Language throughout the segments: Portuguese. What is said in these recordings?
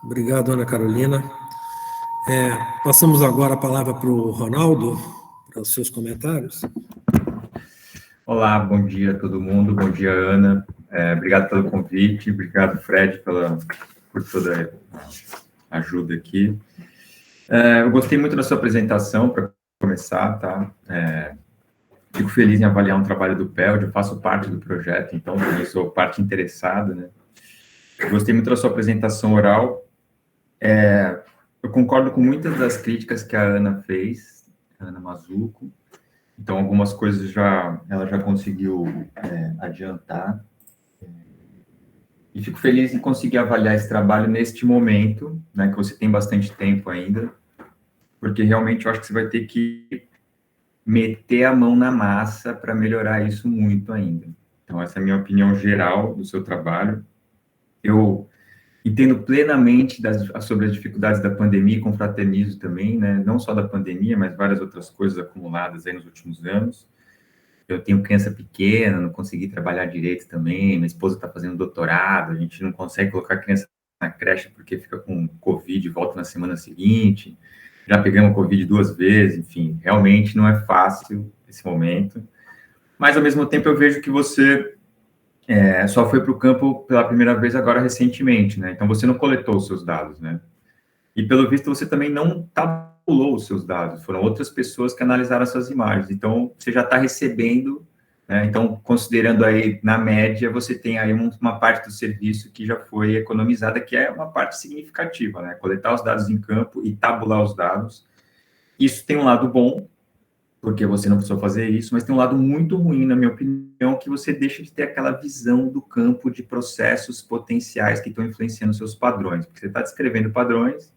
Obrigado, Ana Carolina. Passamos agora a palavra para o Ronaldo, para os seus comentários. Olá, bom dia a todo mundo, bom dia, Ana. Obrigado pelo convite, obrigado, Fred, por toda a ajuda aqui. Eu gostei muito da sua apresentação, para começar, tá? Fico feliz em avaliar um trabalho do PELD, eu faço parte do projeto, então também sou parte interessada, né? Gostei muito da sua apresentação oral. Eu concordo com muitas das críticas que a Ana fez, a Ana Mazzucco. Então, algumas coisas ela já conseguiu adiantar. E fico feliz em conseguir avaliar esse trabalho neste momento, né, que você tem bastante tempo ainda, porque realmente eu acho que você vai ter que meter a mão na massa para melhorar isso muito ainda. Então, essa é a minha opinião geral do seu trabalho. Eu entendo plenamente sobre as dificuldades da pandemia, confraternizo também, né, não só da pandemia, mas várias outras coisas acumuladas aí nos últimos anos. Eu tenho criança pequena, não consegui trabalhar direito também, minha esposa está fazendo doutorado, a gente não consegue colocar a criança na creche porque fica com Covid e volta na semana seguinte, já pegamos Covid 2 vezes, enfim, realmente não é fácil esse momento, mas ao mesmo tempo eu vejo que você só foi para o campo pela primeira vez agora recentemente, né, então você não coletou os seus dados, né, e pelo visto você também não tabulou os seus dados, foram outras pessoas que analisaram essas imagens, então você já está recebendo, né? Então considerando aí na média, você tem aí uma parte do serviço que já foi economizada, que é uma parte significativa, né? Coletar os dados em campo e tabular os dados, isso tem um lado bom, porque você não precisou fazer isso, mas tem um lado muito ruim, na minha opinião, que você deixa de ter aquela visão do campo de processos potenciais que estão influenciando seus padrões, porque você está descrevendo padrões,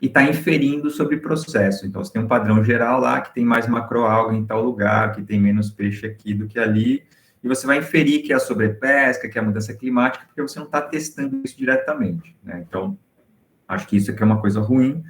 e está inferindo sobre processo. Então, você tem um padrão geral lá, que tem mais macroalga em tal lugar, que tem menos peixe aqui do que ali, e você vai inferir que é a sobrepesca, que é a mudança climática, porque você não está testando isso diretamente, né? Então, acho que isso aqui é uma coisa ruim.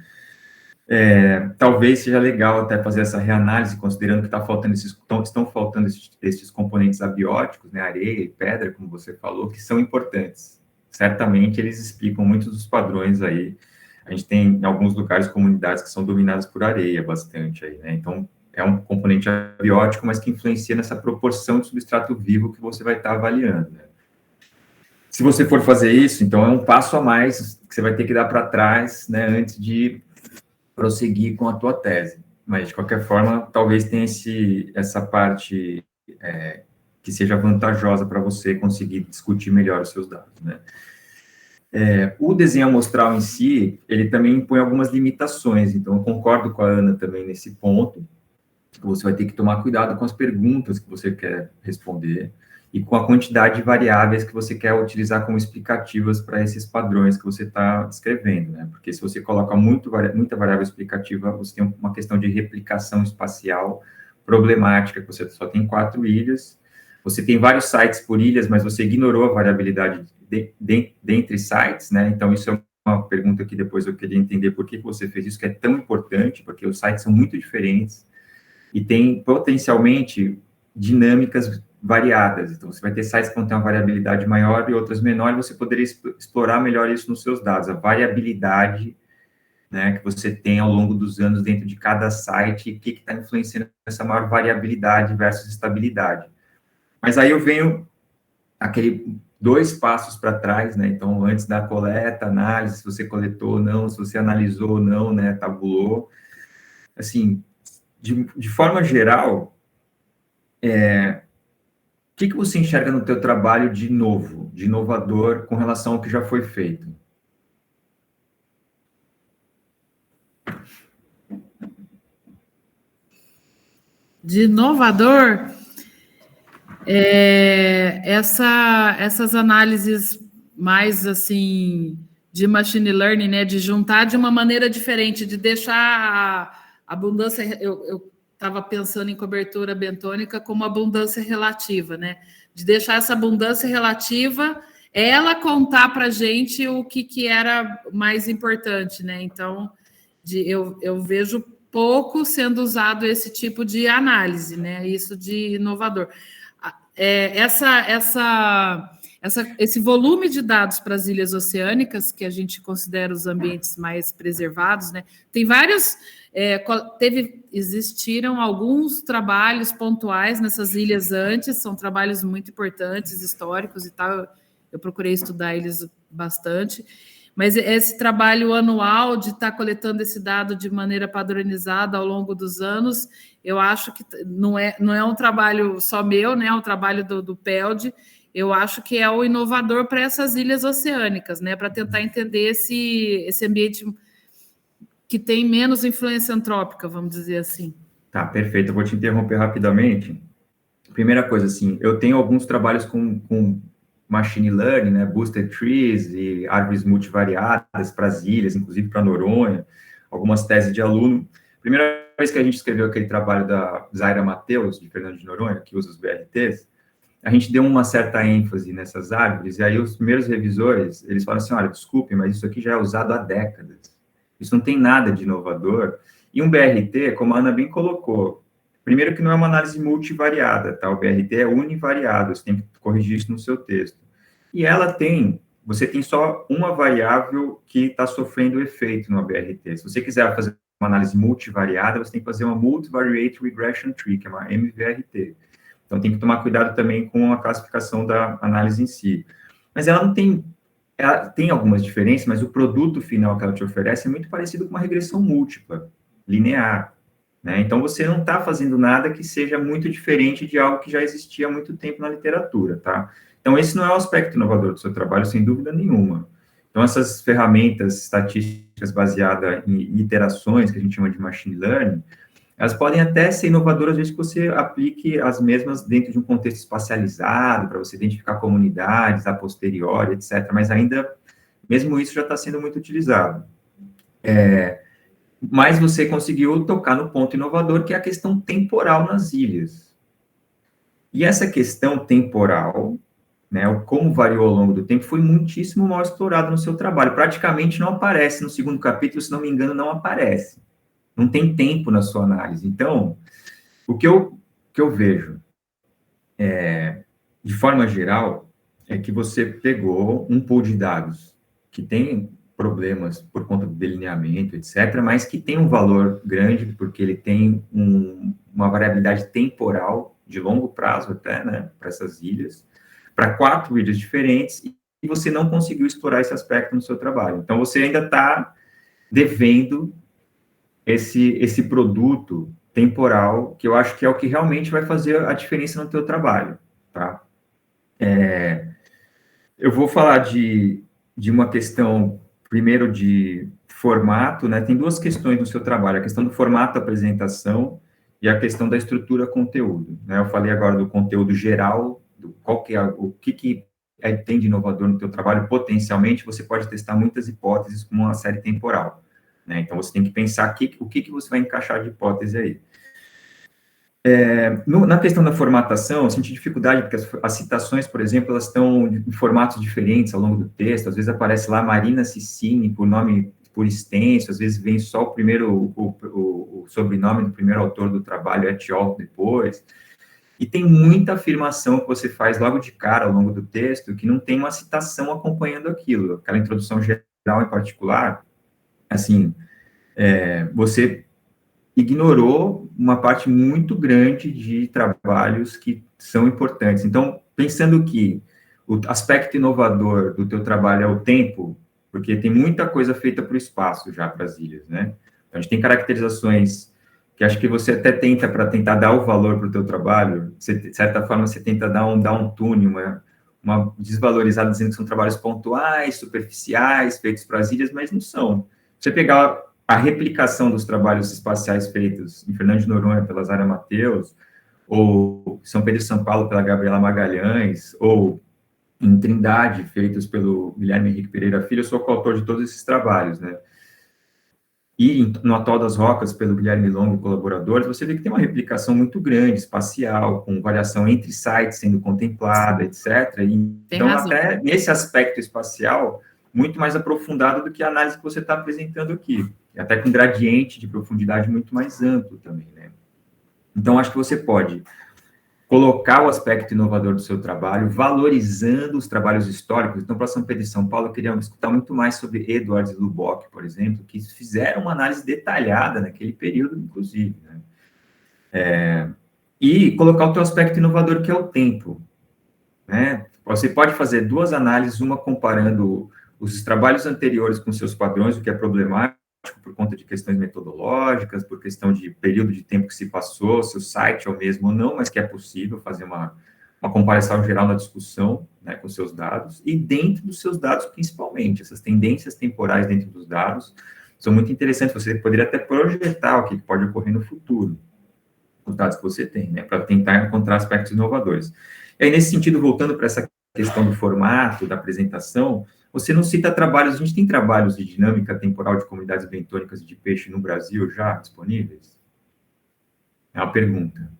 Talvez seja legal até fazer essa reanálise, considerando que estão faltando esses componentes abióticos, né, areia e pedra, como você falou, que são importantes. Certamente, eles explicam muitos dos padrões aí. A gente tem, em alguns lugares, comunidades que são dominadas por areia bastante aí, né? Então, é um componente abiótico, mas que influencia nessa proporção de substrato vivo que você vai estar avaliando, né? Se você for fazer isso, então é um passo a mais que você vai ter que dar para trás, né, antes de prosseguir com a tua tese. Mas, de qualquer forma, talvez tenha essa parte que seja vantajosa para você conseguir discutir melhor os seus dados, né? O desenho amostral em si, ele também impõe algumas limitações, então eu concordo com a Ana também nesse ponto, você vai ter que tomar cuidado com as perguntas que você quer responder e com a quantidade de variáveis que você quer utilizar como explicativas para esses padrões que você está descrevendo, né? Porque se você coloca muita variável explicativa, você tem uma questão de replicação espacial problemática, que você só tem 4 ilhas, você tem vários sites por ilhas, mas você ignorou a variabilidade dentre sites, né? Então, isso é uma pergunta que depois eu queria entender por que você fez isso, que é tão importante, porque os sites são muito diferentes e tem potencialmente dinâmicas variadas. Então, você vai ter sites que vão ter uma variabilidade maior e outras menor, e você poderia explorar melhor isso nos seus dados, a variabilidade, né, que você tem ao longo dos anos dentro de cada site e o que está influenciando essa maior variabilidade versus estabilidade. Mas aí eu venho aquele 2 passos para trás, né? Então, antes da coleta, análise, se você coletou ou não, se você analisou ou não, né? Tabulou. Assim, de forma geral, o que você enxerga no teu trabalho de novo, de inovador, com relação ao que já foi feito? De inovador, essas análises mais, assim, de machine learning, né, de juntar de uma maneira diferente, de deixar a abundância... Eu estava pensando em cobertura bentônica como abundância relativa, né, de deixar essa abundância relativa, ela contar para a gente o que era mais importante, né, então, eu vejo pouco sendo usado esse tipo de análise, né, isso de inovador. Essa esse volume de dados para as ilhas oceânicas, que a gente considera os ambientes mais preservados, né? Tem vários, existiram alguns trabalhos pontuais nessas ilhas antes, são trabalhos muito importantes, históricos e tal, eu procurei estudar eles bastante, mas esse trabalho anual de estar coletando esse dado de maneira padronizada ao longo dos anos, eu acho que não é um trabalho só meu, né? É um trabalho do PELD. Eu acho que é o inovador para essas ilhas oceânicas, né? Para tentar entender esse ambiente que tem menos influência antrópica, vamos dizer assim. Tá, perfeito. Eu vou te interromper rapidamente. Primeira coisa, assim, eu tenho alguns trabalhos com machine learning, né? Boosted trees e árvores multivariadas para as ilhas, inclusive para Noronha, algumas teses de aluno. Primeira vez que a gente escreveu aquele trabalho da Zaira Mateus, de Fernando de Noronha, que usa os BRTs, a gente deu uma certa ênfase nessas árvores, e aí os primeiros revisores, eles falam assim, olha, desculpe, mas isso aqui já é usado há décadas. Isso não tem nada de inovador. E um BRT, como a Ana bem colocou, primeiro que não é uma análise multivariada, tá? O BRT é univariado, você tem que corrigir isso no seu texto. E você tem só uma variável que está sofrendo efeito no BRT. Se você quiser fazer uma análise multivariada, você tem que fazer uma Multivariate Regression Tree, que é uma MVRT. Então, tem que tomar cuidado também com a classificação da análise em si. Mas ela tem algumas diferenças, mas o produto final que ela te oferece é muito parecido com uma regressão múltipla, linear, né? Então, você não está fazendo nada que seja muito diferente de algo que já existia há muito tempo na literatura, tá? Então, esse não é o aspecto inovador do seu trabalho, sem dúvida nenhuma. Então, essas ferramentas estatísticas baseadas em iterações, que a gente chama de machine learning, elas podem até ser inovadoras, desde que você aplique as mesmas dentro de um contexto espacializado, para você identificar comunidades a posteriori, etc. Mas ainda, mesmo isso já está sendo muito utilizado. Mas você conseguiu tocar no ponto inovador, que é a questão temporal nas ilhas. E essa questão temporal, né, o como variou ao longo do tempo, foi muitíssimo mal explorado no seu trabalho. Praticamente não aparece no segundo capítulo, se não me engano, não aparece. Não tem tempo na sua análise. Então, o que eu vejo, de forma geral, é que você pegou um pool de dados que tem problemas por conta do delineamento, etc., mas que tem um valor grande, porque ele tem uma variabilidade temporal, de longo prazo até, né, para essas ilhas, para 4 ilhas diferentes, e você não conseguiu explorar esse aspecto no seu trabalho. Então, você ainda está devendo esse produto temporal, que eu acho que é o que realmente vai fazer a diferença no teu trabalho, tá? Eu vou falar de uma questão, primeiro, de formato, né? Tem 2 questões no seu trabalho, a questão do formato da apresentação e a questão da estrutura conteúdo, né? Eu falei agora do conteúdo geral, o que tem de inovador no teu trabalho, potencialmente, você pode testar muitas hipóteses como uma série temporal, né? Então, você tem que pensar o que você vai encaixar de hipótese aí. Na questão da formatação, eu senti dificuldade, porque as citações, por exemplo, elas estão em formatos diferentes ao longo do texto, às vezes aparece lá Marina Cicini, por nome, por extenso, às vezes vem só o sobrenome do primeiro autor do trabalho, et al. Depois, e tem muita afirmação que você faz logo de cara ao longo do texto, que não tem uma citação acompanhando aquilo, aquela introdução geral em particular, assim, você ignorou uma parte muito grande de trabalhos que são importantes. Então, pensando que o aspecto inovador do teu trabalho é o tempo, porque tem muita coisa feita para o espaço já, para as ilhas, né? Então, a gente tem caracterizações que acho que você até tenta, para tentar dar o valor para o teu trabalho, de certa forma, você tenta dar um tune, uma desvalorizada, dizendo que são trabalhos pontuais, superficiais, feitos para as ilhas, mas não são. Você pegar a replicação dos trabalhos espaciais feitos em Fernando de Noronha pela Zaira Mateus, ou São Pedro e São Paulo pela Gabriela Magalhães, ou em Trindade, feitos pelo Guilherme Henrique Pereira Filho, eu sou coautor de todos esses trabalhos, né? E no Atol das Rocas, pelo Guilherme Longo e colaboradores, você vê que tem uma replicação muito grande, espacial, com variação entre sites sendo contemplada, etc. Então, até nesse aspecto espacial, muito mais aprofundado do que a análise que você está apresentando aqui, até com gradiente de profundidade muito mais amplo também, né? Então, acho que você pode colocar o aspecto inovador do seu trabalho, valorizando os trabalhos históricos. Então, para São Pedro e São Paulo, eu queria escutar muito mais sobre Edwards e Lubbock, por exemplo, que fizeram uma análise detalhada naquele período, inclusive, né? E colocar o teu aspecto inovador, que é o tempo, né? Você pode fazer duas análises, uma comparando os trabalhos anteriores com seus padrões, o que é problemático por conta de questões metodológicas, por questão de período de tempo que se passou, se o site é o mesmo ou não, mas que é possível fazer uma comparação geral na discussão, né, com seus dados, e dentro dos seus dados, principalmente. Essas tendências temporais dentro dos dados são muito interessantes. Você poderia até projetar o que pode ocorrer no futuro, com os dados que você tem, né, para tentar encontrar aspectos inovadores. E aí, nesse sentido, voltando para essa questão do formato, da apresentação, você não cita trabalhos, a gente tem trabalhos de dinâmica temporal de comunidades bentônicas e de peixe no Brasil já disponíveis? É uma pergunta.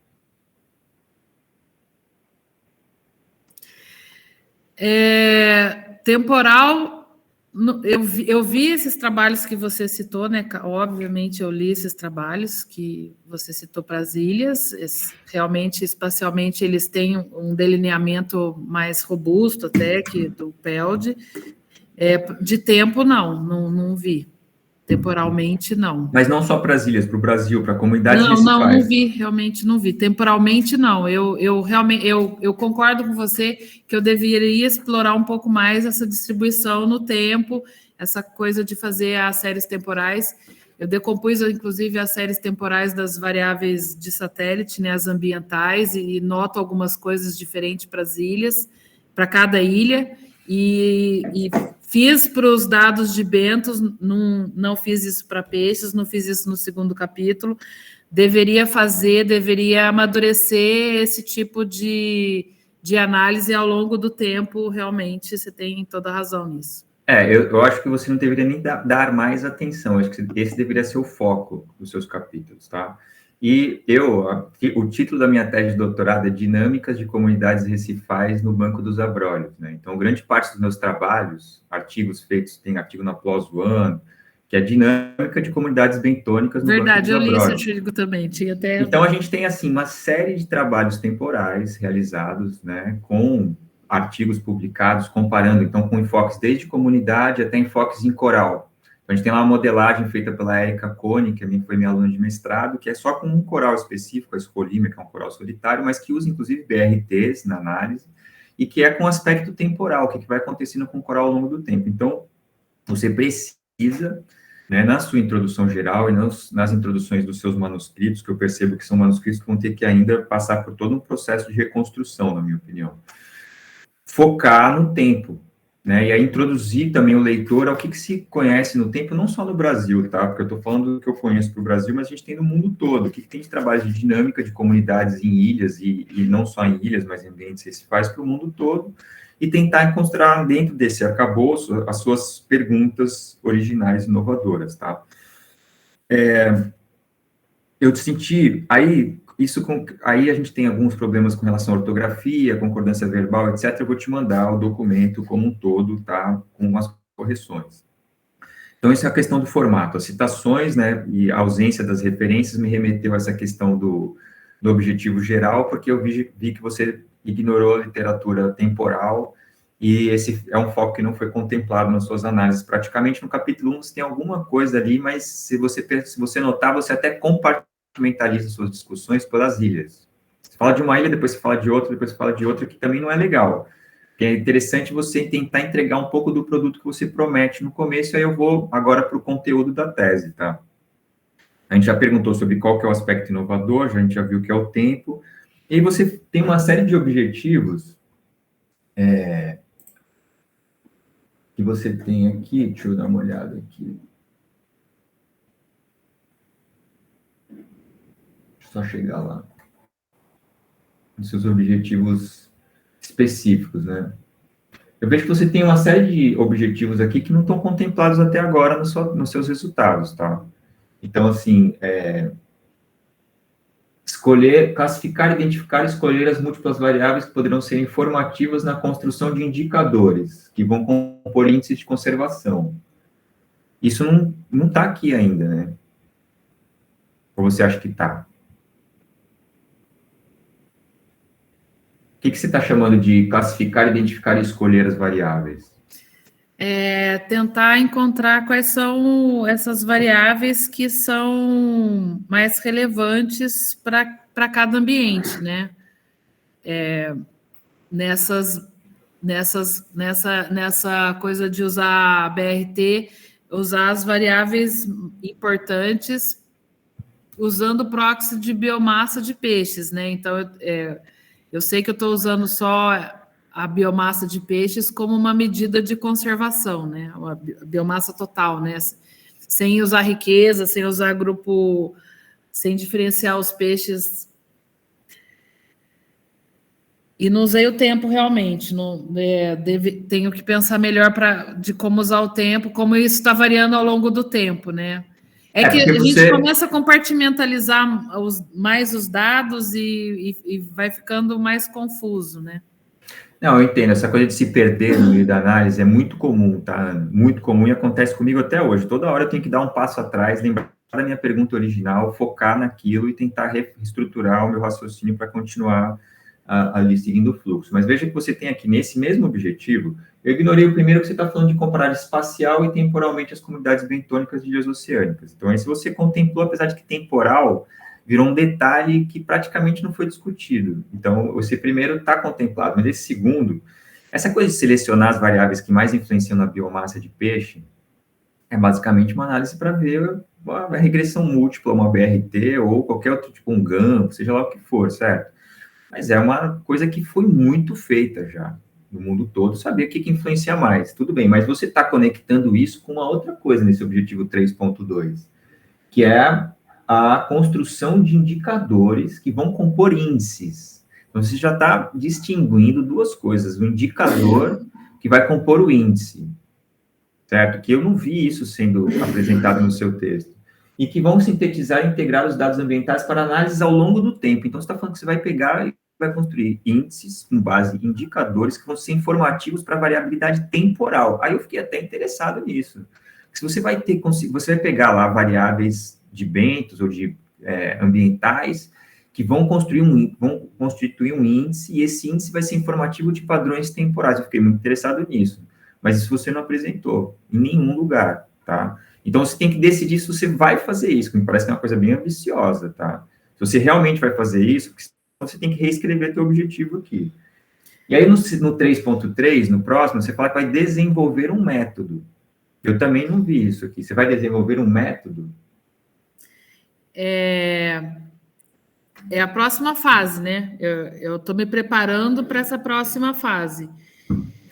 Temporal, eu vi esses trabalhos que você citou, né? Obviamente eu li esses trabalhos que você citou para as ilhas. Realmente, espacialmente, eles têm um delineamento mais robusto até que do PELD. De tempo, não vi. Temporalmente, não. Mas não só para as ilhas, para o Brasil, para comunidades recifais. Não vi, realmente não vi. Temporalmente, não. Eu realmente concordo com você que eu deveria explorar um pouco mais essa distribuição no tempo, essa coisa de fazer as séries temporais. Eu decompus, inclusive, as séries temporais das variáveis de satélite, né, as ambientais, e noto algumas coisas diferentes para as ilhas, para cada ilha, e fiz para os dados de bentos, não fiz isso para peixes, não fiz isso no segundo capítulo. Deveria amadurecer esse tipo de análise ao longo do tempo, realmente, você tem toda a razão nisso. Eu acho que você não deveria nem dar mais atenção, acho que esse deveria ser o foco dos seus capítulos, tá? E o título da minha tese de doutorado é Dinâmicas de Comunidades Recifais no Banco dos Abrolhos, né? Então, grande parte dos meus trabalhos, artigos feitos, tem artigo na PLOS ONE, que é Dinâmica de Comunidades Bentônicas no Banco dos Abrolhos. Verdade, eu li esse artigo também, tinha até... Então, a gente tem, assim, uma série de trabalhos temporais realizados, né, com artigos publicados, comparando, então, com enfoques desde comunidade até enfoques em coral. Então, a gente tem lá uma modelagem feita pela Érica Cone, que foi minha aluna de mestrado, que é só com um coral específico, a escolímia, que é um coral solitário, mas que usa, inclusive, BRTs na análise, e que é com aspecto temporal, o que vai acontecendo com o coral ao longo do tempo. Então, você precisa, né, na sua introdução geral e nas introduções dos seus manuscritos, que eu percebo que são manuscritos que vão ter que ainda passar por todo um processo de reconstrução, na minha opinião, focar no tempo, né, e aí introduzir também o leitor ao que se conhece no tempo, não só no Brasil, tá, porque eu estou falando do que eu conheço para o Brasil, mas a gente tem no mundo todo, o que tem de trabalho de dinâmica de comunidades em ilhas, e não só em ilhas, mas em ambientes recifais para o mundo todo, e tentar encontrar dentro desse arcabouço as suas perguntas originais inovadoras, tá? Eu senti, aí a gente tem alguns problemas com relação à ortografia, concordância verbal, etc. Eu vou te mandar o documento como um todo, tá? Com as correções. Então, essa é a questão do formato. As citações, né, e a ausência das referências me remeteu a essa questão do objetivo geral, porque eu vi que você ignorou a literatura temporal, e esse é um foco que não foi contemplado nas suas análises. Praticamente no capítulo 1 você tem alguma coisa ali, mas se você notar, você até compartimentaliza suas discussões pelas ilhas. Você fala de uma ilha, depois você fala de outra, depois você fala de outra, que também não é legal. É interessante você tentar entregar um pouco do produto que você promete no começo, aí eu vou agora para o conteúdo da tese, tá? A gente já perguntou sobre qual que é o aspecto inovador, a gente já viu que é o tempo, e aí você tem uma série de objetivos que você tem aqui, deixa eu dar uma olhada aqui. Deixa eu só chegar lá. Os seus objetivos específicos, né? Eu vejo que você tem uma série de objetivos aqui que não estão contemplados até agora nos seus resultados, tá? Então, assim, escolher, classificar, identificar e escolher as múltiplas variáveis que poderão ser informativas na construção de indicadores, que vão compor índices de conservação. Isso não está aqui ainda, né? Ou você acha que está? que você está chamando de classificar, identificar e escolher as variáveis? Tentar encontrar quais são essas variáveis que são mais relevantes para cada ambiente, né? Nessa coisa de usar a BRT, usar as variáveis importantes usando o proxy de biomassa de peixes, né? Então, eu sei que eu estou usando só a biomassa de peixes como uma medida de conservação, né? A biomassa total, né? Sem usar riqueza, sem usar grupo, sem diferenciar os peixes. E não usei o tempo realmente. Tenho que pensar melhor de como usar o tempo, como isso está variando ao longo do tempo, né? Que a gente começa a compartimentalizar mais os dados e vai ficando mais confuso, né? Não, eu entendo. Essa coisa de se perder no meio da análise é muito comum, tá? Muito comum e acontece comigo até hoje. Toda hora eu tenho que dar um passo atrás, lembrar da minha pergunta original, focar naquilo e tentar reestruturar o meu raciocínio para continuar ali seguindo o fluxo. Mas veja que você tem aqui, nesse mesmo objetivo, eu ignorei o primeiro que você está falando de comparar espacial e temporalmente as comunidades bentônicas e ilhas oceânicas. Então, aí se você contemplou, apesar de que temporal virou um detalhe que praticamente não foi discutido. Então, esse primeiro está contemplado, mas esse segundo, essa coisa de selecionar as variáveis que mais influenciam na biomassa de peixe, é basicamente uma análise para ver uma regressão múltipla, uma BRT, ou qualquer outro tipo, um GAMP, seja lá o que for, certo? Mas é uma coisa que foi muito feita já, no mundo todo, saber o que influencia mais. Tudo bem, mas você está conectando isso com uma outra coisa nesse objetivo 3.2, que é a construção de indicadores que vão compor índices. Então, você já está distinguindo duas coisas. O indicador que vai compor o índice, certo? Que eu não vi isso sendo apresentado no seu texto. E que vão sintetizar e integrar os dados ambientais para análise ao longo do tempo. Então, você está falando que você vai pegar e vai construir índices com base em indicadores que vão ser informativos para variabilidade temporal. Aí eu fiquei até interessado nisso. Se você vai você vai pegar lá variáveis de bentos ou de ambientais que vão constituir um índice, e esse índice vai ser informativo de padrões temporais. Eu fiquei muito interessado nisso. Mas isso você não apresentou em nenhum lugar, tá? Então, você tem que decidir se você vai fazer isso, que me parece que é uma coisa bem ambiciosa, tá? Se você realmente vai fazer isso, você tem que reescrever teu objetivo aqui. E aí, no 3.3, no próximo, você fala que vai desenvolver um método. Eu também não vi isso aqui. Você vai desenvolver um método? É a próxima fase, né? Eu estou me preparando para essa próxima fase.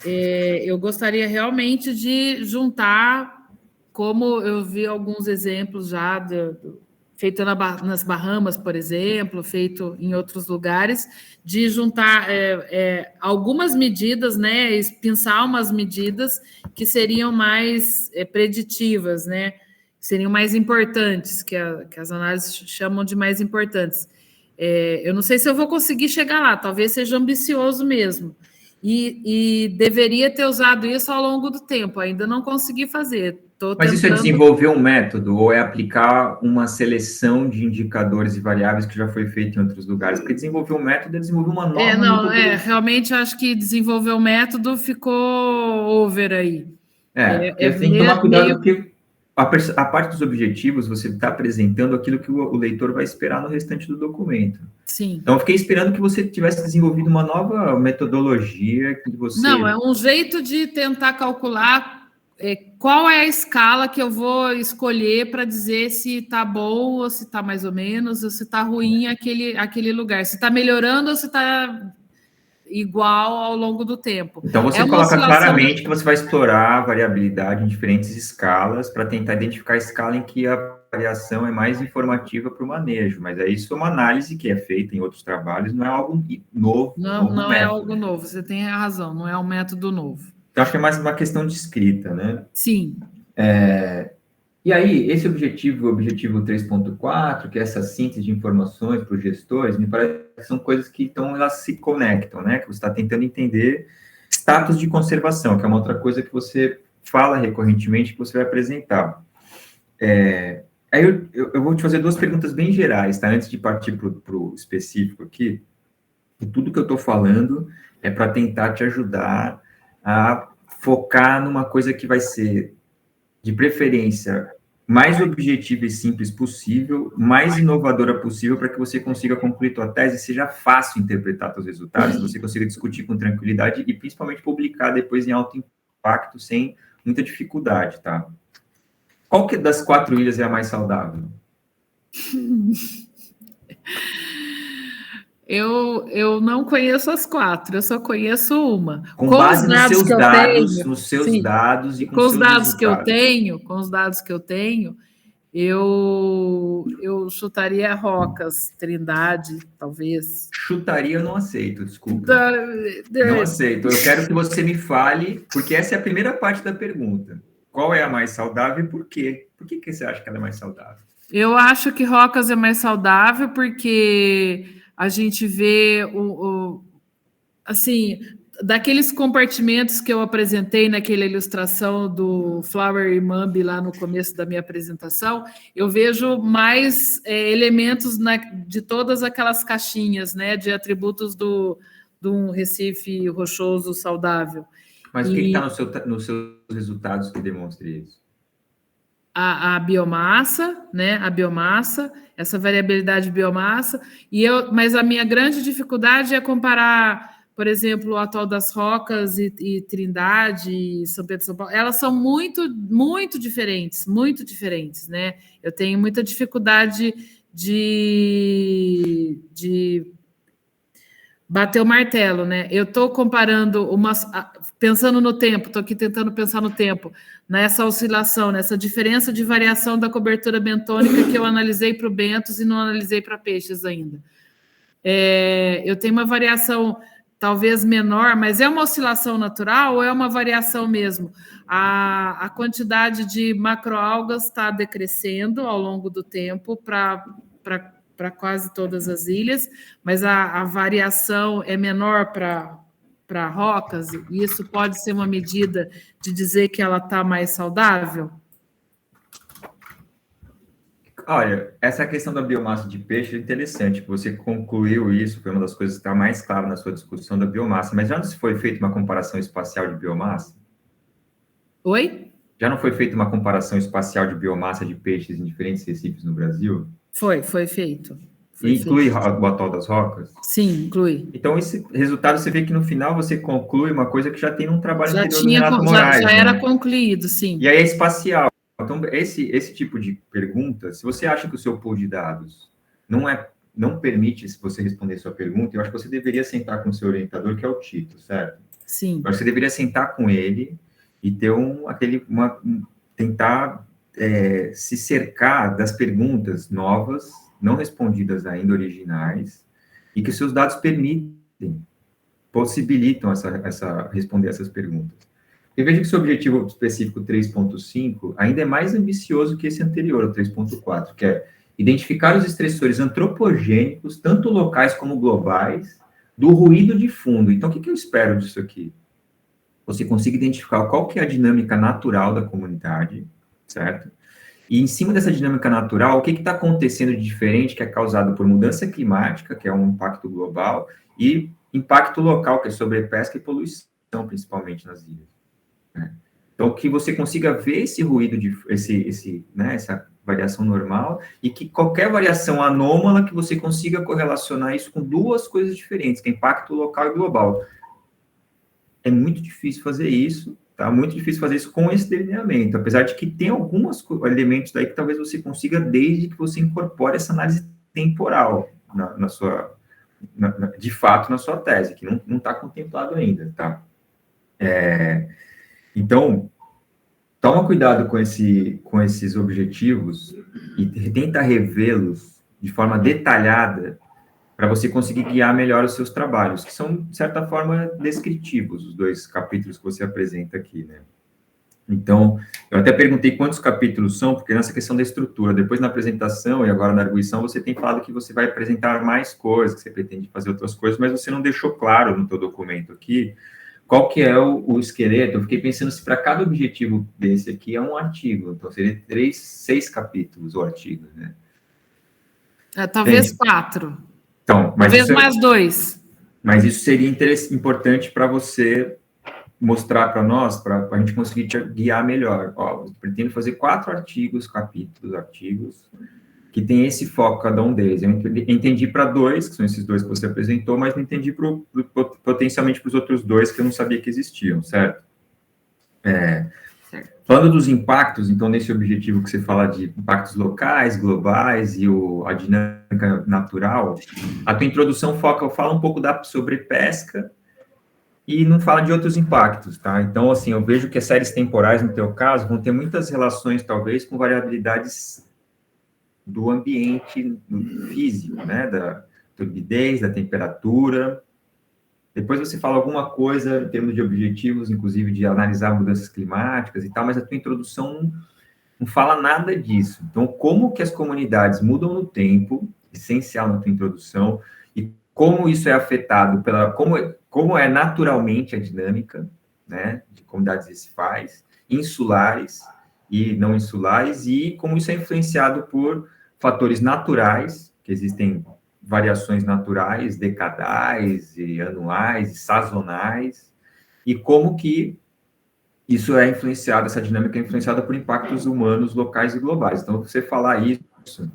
Eu gostaria realmente de juntar, como eu vi alguns exemplos já, feito nas Bahamas, por exemplo, feito em outros lugares, de juntar algumas medidas, né? Pensar umas medidas que seriam mais preditivas, né? Seriam mais importantes, que as análises chamam de mais importantes. Eu não sei se eu vou conseguir chegar lá, talvez seja ambicioso mesmo. E deveria ter usado isso ao longo do tempo, ainda não consegui fazer. Mas isso é desenvolver um método ou é aplicar uma seleção de indicadores e variáveis que já foi feita em outros lugares? Porque desenvolver um método é desenvolver uma nova metodologia. Realmente acho que desenvolver o método ficou over aí. Porque tem que tomar cuidado porque a parte dos objetivos você está apresentando aquilo que o leitor vai esperar no restante do documento. Sim. Então, eu fiquei esperando que você tivesse desenvolvido uma nova metodologia que você... Não, é um jeito de tentar calcular qual é a escala que eu vou escolher para dizer se está bom ou se está mais ou menos, ou se está ruim aquele lugar. Se está melhorando ou se está igual ao longo do tempo. Então, você coloca claramente que você vai explorar a variabilidade em diferentes escalas para tentar identificar a escala em que a variação é mais informativa para o manejo, mas isso é uma análise que é feita em outros trabalhos, não é algo novo. Não é algo novo, você tem a razão, não é um método novo. Então, acho que é mais uma questão de escrita, né? Sim. E aí, esse objetivo 3.4, que é essa síntese de informações para os gestores, me parece que são coisas que elas se conectam, né? Que você está tentando entender status de conservação, que é uma outra coisa que você fala recorrentemente que você vai apresentar. Aí eu vou te fazer duas perguntas bem gerais, tá? Antes de partir para o específico aqui. tudo que eu estou falando é para tentar te ajudar a focar numa coisa que vai ser, de preferência, mais objetiva e simples possível, mais inovadora possível, para que você consiga concluir tua tese, seja fácil interpretar seus resultados, você consiga discutir com tranquilidade e, principalmente, publicar depois em alto impacto, sem muita dificuldade, tá? Qual que das 4 ilhas é a mais saudável? Eu não conheço as 4, eu só conheço uma. Com base nos seus dados e com os seus dados que eu resultados. tenho, eu chutaria Rocas, Trindade, talvez. Chutaria eu não aceito, desculpa. Não aceito. Eu quero que você me fale, porque essa é a primeira parte da pergunta. Qual é a mais saudável e por quê? Por que você acha que ela é mais saudável? Eu acho que Rocas é mais saudável porque a gente vê assim, daqueles compartimentos que eu apresentei naquela ilustração do Flower e Mambi lá no começo da minha apresentação, eu vejo mais elementos de todas aquelas caixinhas, né, de atributos de um Recife rochoso saudável. Mas o que está nos seus resultados que demonstre isso? A biomassa, né? A biomassa, essa variabilidade de biomassa, mas a minha grande dificuldade é comparar, por exemplo, o Atol das Rocas e Trindade e São Pedro de São Paulo. Elas são muito, muito diferentes, né? Eu tenho muita dificuldade de bater o martelo, né? Eu estou comparando pensando no tempo, estou aqui tentando pensar no tempo, nessa oscilação, nessa diferença de variação da cobertura bentônica que eu analisei para o bentos e não analisei para peixes ainda. Eu tenho uma variação talvez menor, mas é uma oscilação natural ou é uma variação mesmo? A quantidade de macroalgas está decrescendo ao longo do tempo para quase todas as ilhas, mas a variação é menor para rocas, e isso pode ser uma medida de dizer que ela está mais saudável? Olha, essa questão da biomassa de peixe é interessante, você concluiu isso, foi uma das coisas que está mais clara na sua discussão da biomassa, mas já não foi feita uma comparação espacial de biomassa? Oi? Já não foi feita uma comparação espacial de biomassa de peixes em diferentes recifes no Brasil? Foi feito. Inclui o Atol das Rocas? Sim, inclui. Então, esse resultado, você vê que no final você conclui uma coisa que já tem num trabalho anterior do Renato Moraes. Já era concluído, sim. E aí é espacial. Então, esse tipo de pergunta, se você acha que o seu pool de dados não permite você responder sua pergunta, eu acho que você deveria sentar com o seu orientador, que é o Tito, certo? Sim. Eu acho que você deveria sentar com ele e ter tentar se cercar das perguntas novas, não respondidas ainda, originais, e que os seus dados possibilitam responder essas perguntas. Eu vejo que o seu objetivo específico 3.5 ainda é mais ambicioso que esse anterior, o 3.4, que é identificar os estressores antropogênicos, tanto locais como globais, do ruído de fundo. Então, o que eu espero disso aqui? Você consiga identificar qual que é a dinâmica natural da comunidade, certo? E em cima dessa dinâmica natural, o que está acontecendo de diferente que é causado por mudança climática, que é um impacto global, e impacto local, que é sobrepesca e poluição, principalmente nas ilhas. Então, que você consiga ver esse ruído, essa variação normal, e que qualquer variação anômala, que você consiga correlacionar isso com duas coisas diferentes, que é impacto local e global. É muito difícil fazer isso, tá? Muito difícil fazer isso com esse delineamento, apesar de que tem alguns elementos daí que talvez você consiga, desde que você incorpore essa análise temporal de fato na sua tese, que não está contemplado ainda, tá? Então, toma cuidado com esses objetivos e tenta revê-los de forma detalhada para você conseguir guiar melhor os seus trabalhos, que são, de certa forma, descritivos, os 2 capítulos que você apresenta aqui, né? Então, eu até perguntei quantos capítulos são, porque nessa questão da estrutura, depois na apresentação e agora na arguição, você tem falado que você vai apresentar mais coisas, que você pretende fazer outras coisas, mas você não deixou claro no teu documento aqui qual que é o esqueleto. Eu fiquei pensando se para cada objetivo desse aqui é um artigo, então seria 6 capítulos o artigo, né? Talvez 4. Então, mas talvez mais 2. Mas isso seria importante para você mostrar para nós, para a gente conseguir te guiar melhor. Ó, eu pretendo fazer 4 artigos, artigos, que tem esse foco, cada um deles. Eu entendi para 2, que são esses 2 que você apresentou, mas não entendi potencialmente para os outros 2 que eu não sabia que existiam, certo? Falando dos impactos, então, nesse objetivo que você fala de impactos locais, globais e a dinâmica natural, a tua introdução fala um pouco da sobrepesca e não fala de outros impactos, tá? Então, assim, eu vejo que as séries temporais, no teu caso, vão ter muitas relações, talvez, com variabilidades do ambiente físico, né? Da turbidez, da temperatura. Depois você fala alguma coisa em termos de objetivos, inclusive de analisar mudanças climáticas e tal, mas a tua introdução não fala nada disso. Então, como que as comunidades mudam no tempo, essencial na tua introdução, e como isso é afetado como é naturalmente a dinâmica, né, de comunidades recifais, insulares e não insulares, e como isso é influenciado por fatores naturais, que existem variações naturais, decadais, e anuais, e sazonais, e como que isso é influenciado, essa dinâmica é influenciada por impactos humanos, locais e globais. Então, você falar isso,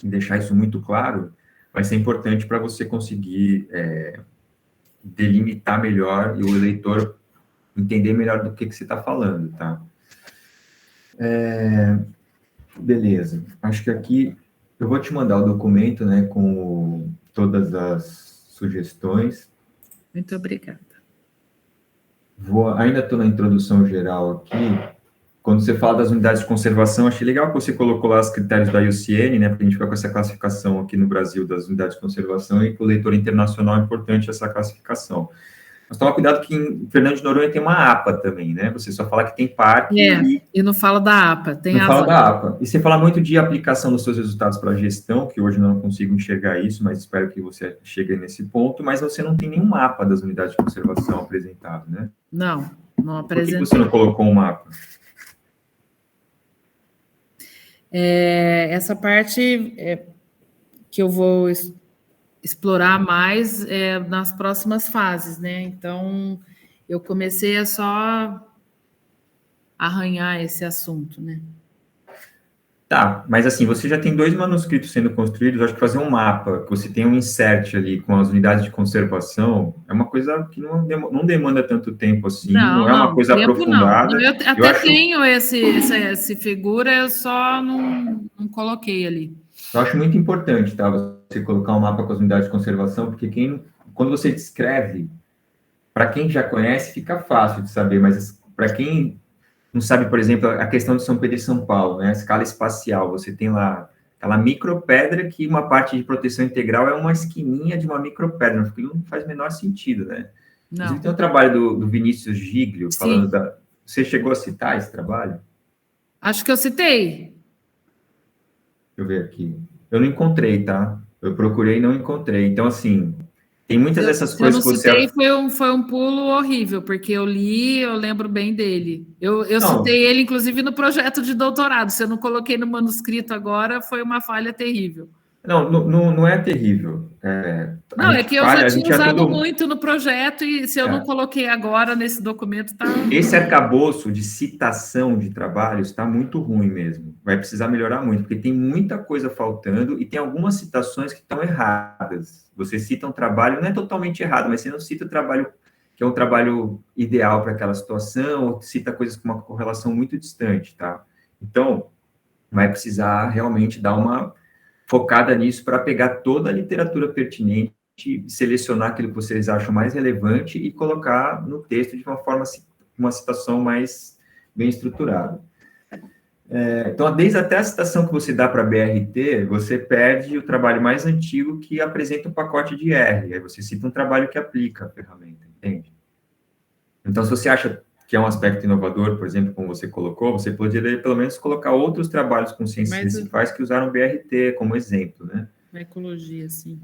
e deixar isso muito claro, vai ser importante para você conseguir delimitar melhor e o leitor entender melhor do que você está falando, tá? Beleza. Acho que aqui eu vou te mandar o documento, né, com todas as sugestões. Muito obrigada. Ainda estou na introdução geral aqui. Quando você fala das unidades de conservação, achei legal que você colocou lá os critérios da IUCN, né, porque a gente fica com essa classificação aqui no Brasil das unidades de conservação, e para o leitor internacional é importante essa classificação. Mas toma cuidado que em Fernando de Noronha tem uma APA também, né? Você só fala que tem parque e não fala da APA. Não fala da APA. E você fala muito de aplicação dos seus resultados para a gestão, que hoje não consigo enxergar isso, mas espero que você chegue nesse ponto, mas você não tem nenhum mapa das unidades de conservação apresentado, né? Não apresenta. Por que você não colocou um mapa? Essa parte que eu vou explorar mais nas próximas fases, né? Então, eu comecei a só arranhar esse assunto, né? Tá, mas assim, você já tem 2 manuscritos sendo construídos, acho que fazer um mapa, que você tem um insert ali com as unidades de conservação, é uma coisa que não demanda tanto tempo assim, não é uma coisa aprofundada. Não. Eu até tenho essa figura, eu só não coloquei ali. Eu acho muito importante, tá, você colocar um mapa com as unidades de conservação, porque quando você descreve, para quem já conhece, fica fácil de saber, mas para quem não sabe, por exemplo, a questão de São Pedro e São Paulo, né, a escala espacial, você tem lá aquela micropedra que uma parte de proteção integral é uma esquininha de uma micropedra, porque não faz o menor sentido, né? Não. Inclusive tem o trabalho do Vinícius Giglio, falando Você chegou a citar esse trabalho? Acho que eu citei. Deixa eu ver aqui. Eu não encontrei, tá? Eu procurei e não encontrei. Então, assim, tem muitas dessas coisas que você... Eu não citei, foi um pulo horrível, porque eu lembro bem dele. Eu citei ele, inclusive, no projeto de doutorado. Se eu não coloquei no manuscrito agora, foi uma falha terrível. Não é terrível. É que eu já tinha usado muito no projeto, e se eu não coloquei agora nesse documento, tá... Esse arcabouço de citação de trabalhos está muito ruim mesmo. Vai precisar melhorar muito, porque tem muita coisa faltando e tem algumas citações que estão erradas. Você cita um trabalho, não é totalmente errado, mas você não cita o trabalho que é um trabalho ideal para aquela situação, ou cita coisas com uma correlação muito distante, tá? Então, vai precisar realmente dar uma focada nisso para pegar toda a literatura pertinente, selecionar aquilo que vocês acham mais relevante e colocar no texto de uma citação mais bem estruturada. Então, desde até a citação que você dá para a BRT, você perde o trabalho mais antigo que apresenta o pacote de R, aí você cita um trabalho que aplica a ferramenta, entende? Então, se você acha que é um aspecto inovador, por exemplo, como você colocou, você poderia, pelo menos, colocar outros trabalhos com ciências recifais que usaram BRT como exemplo, né? Na ecologia, sim.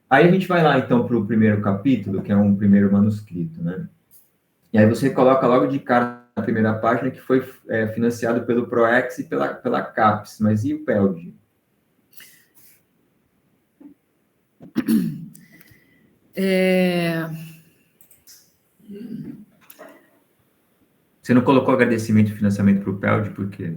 Aí a gente vai lá, então, para o primeiro capítulo, que é um primeiro manuscrito, né? E aí você coloca logo de cara na primeira página que foi financiado pelo PROEX e pela CAPES, mas e o PELD? Você não colocou agradecimento e financiamento para o PELD, por quê?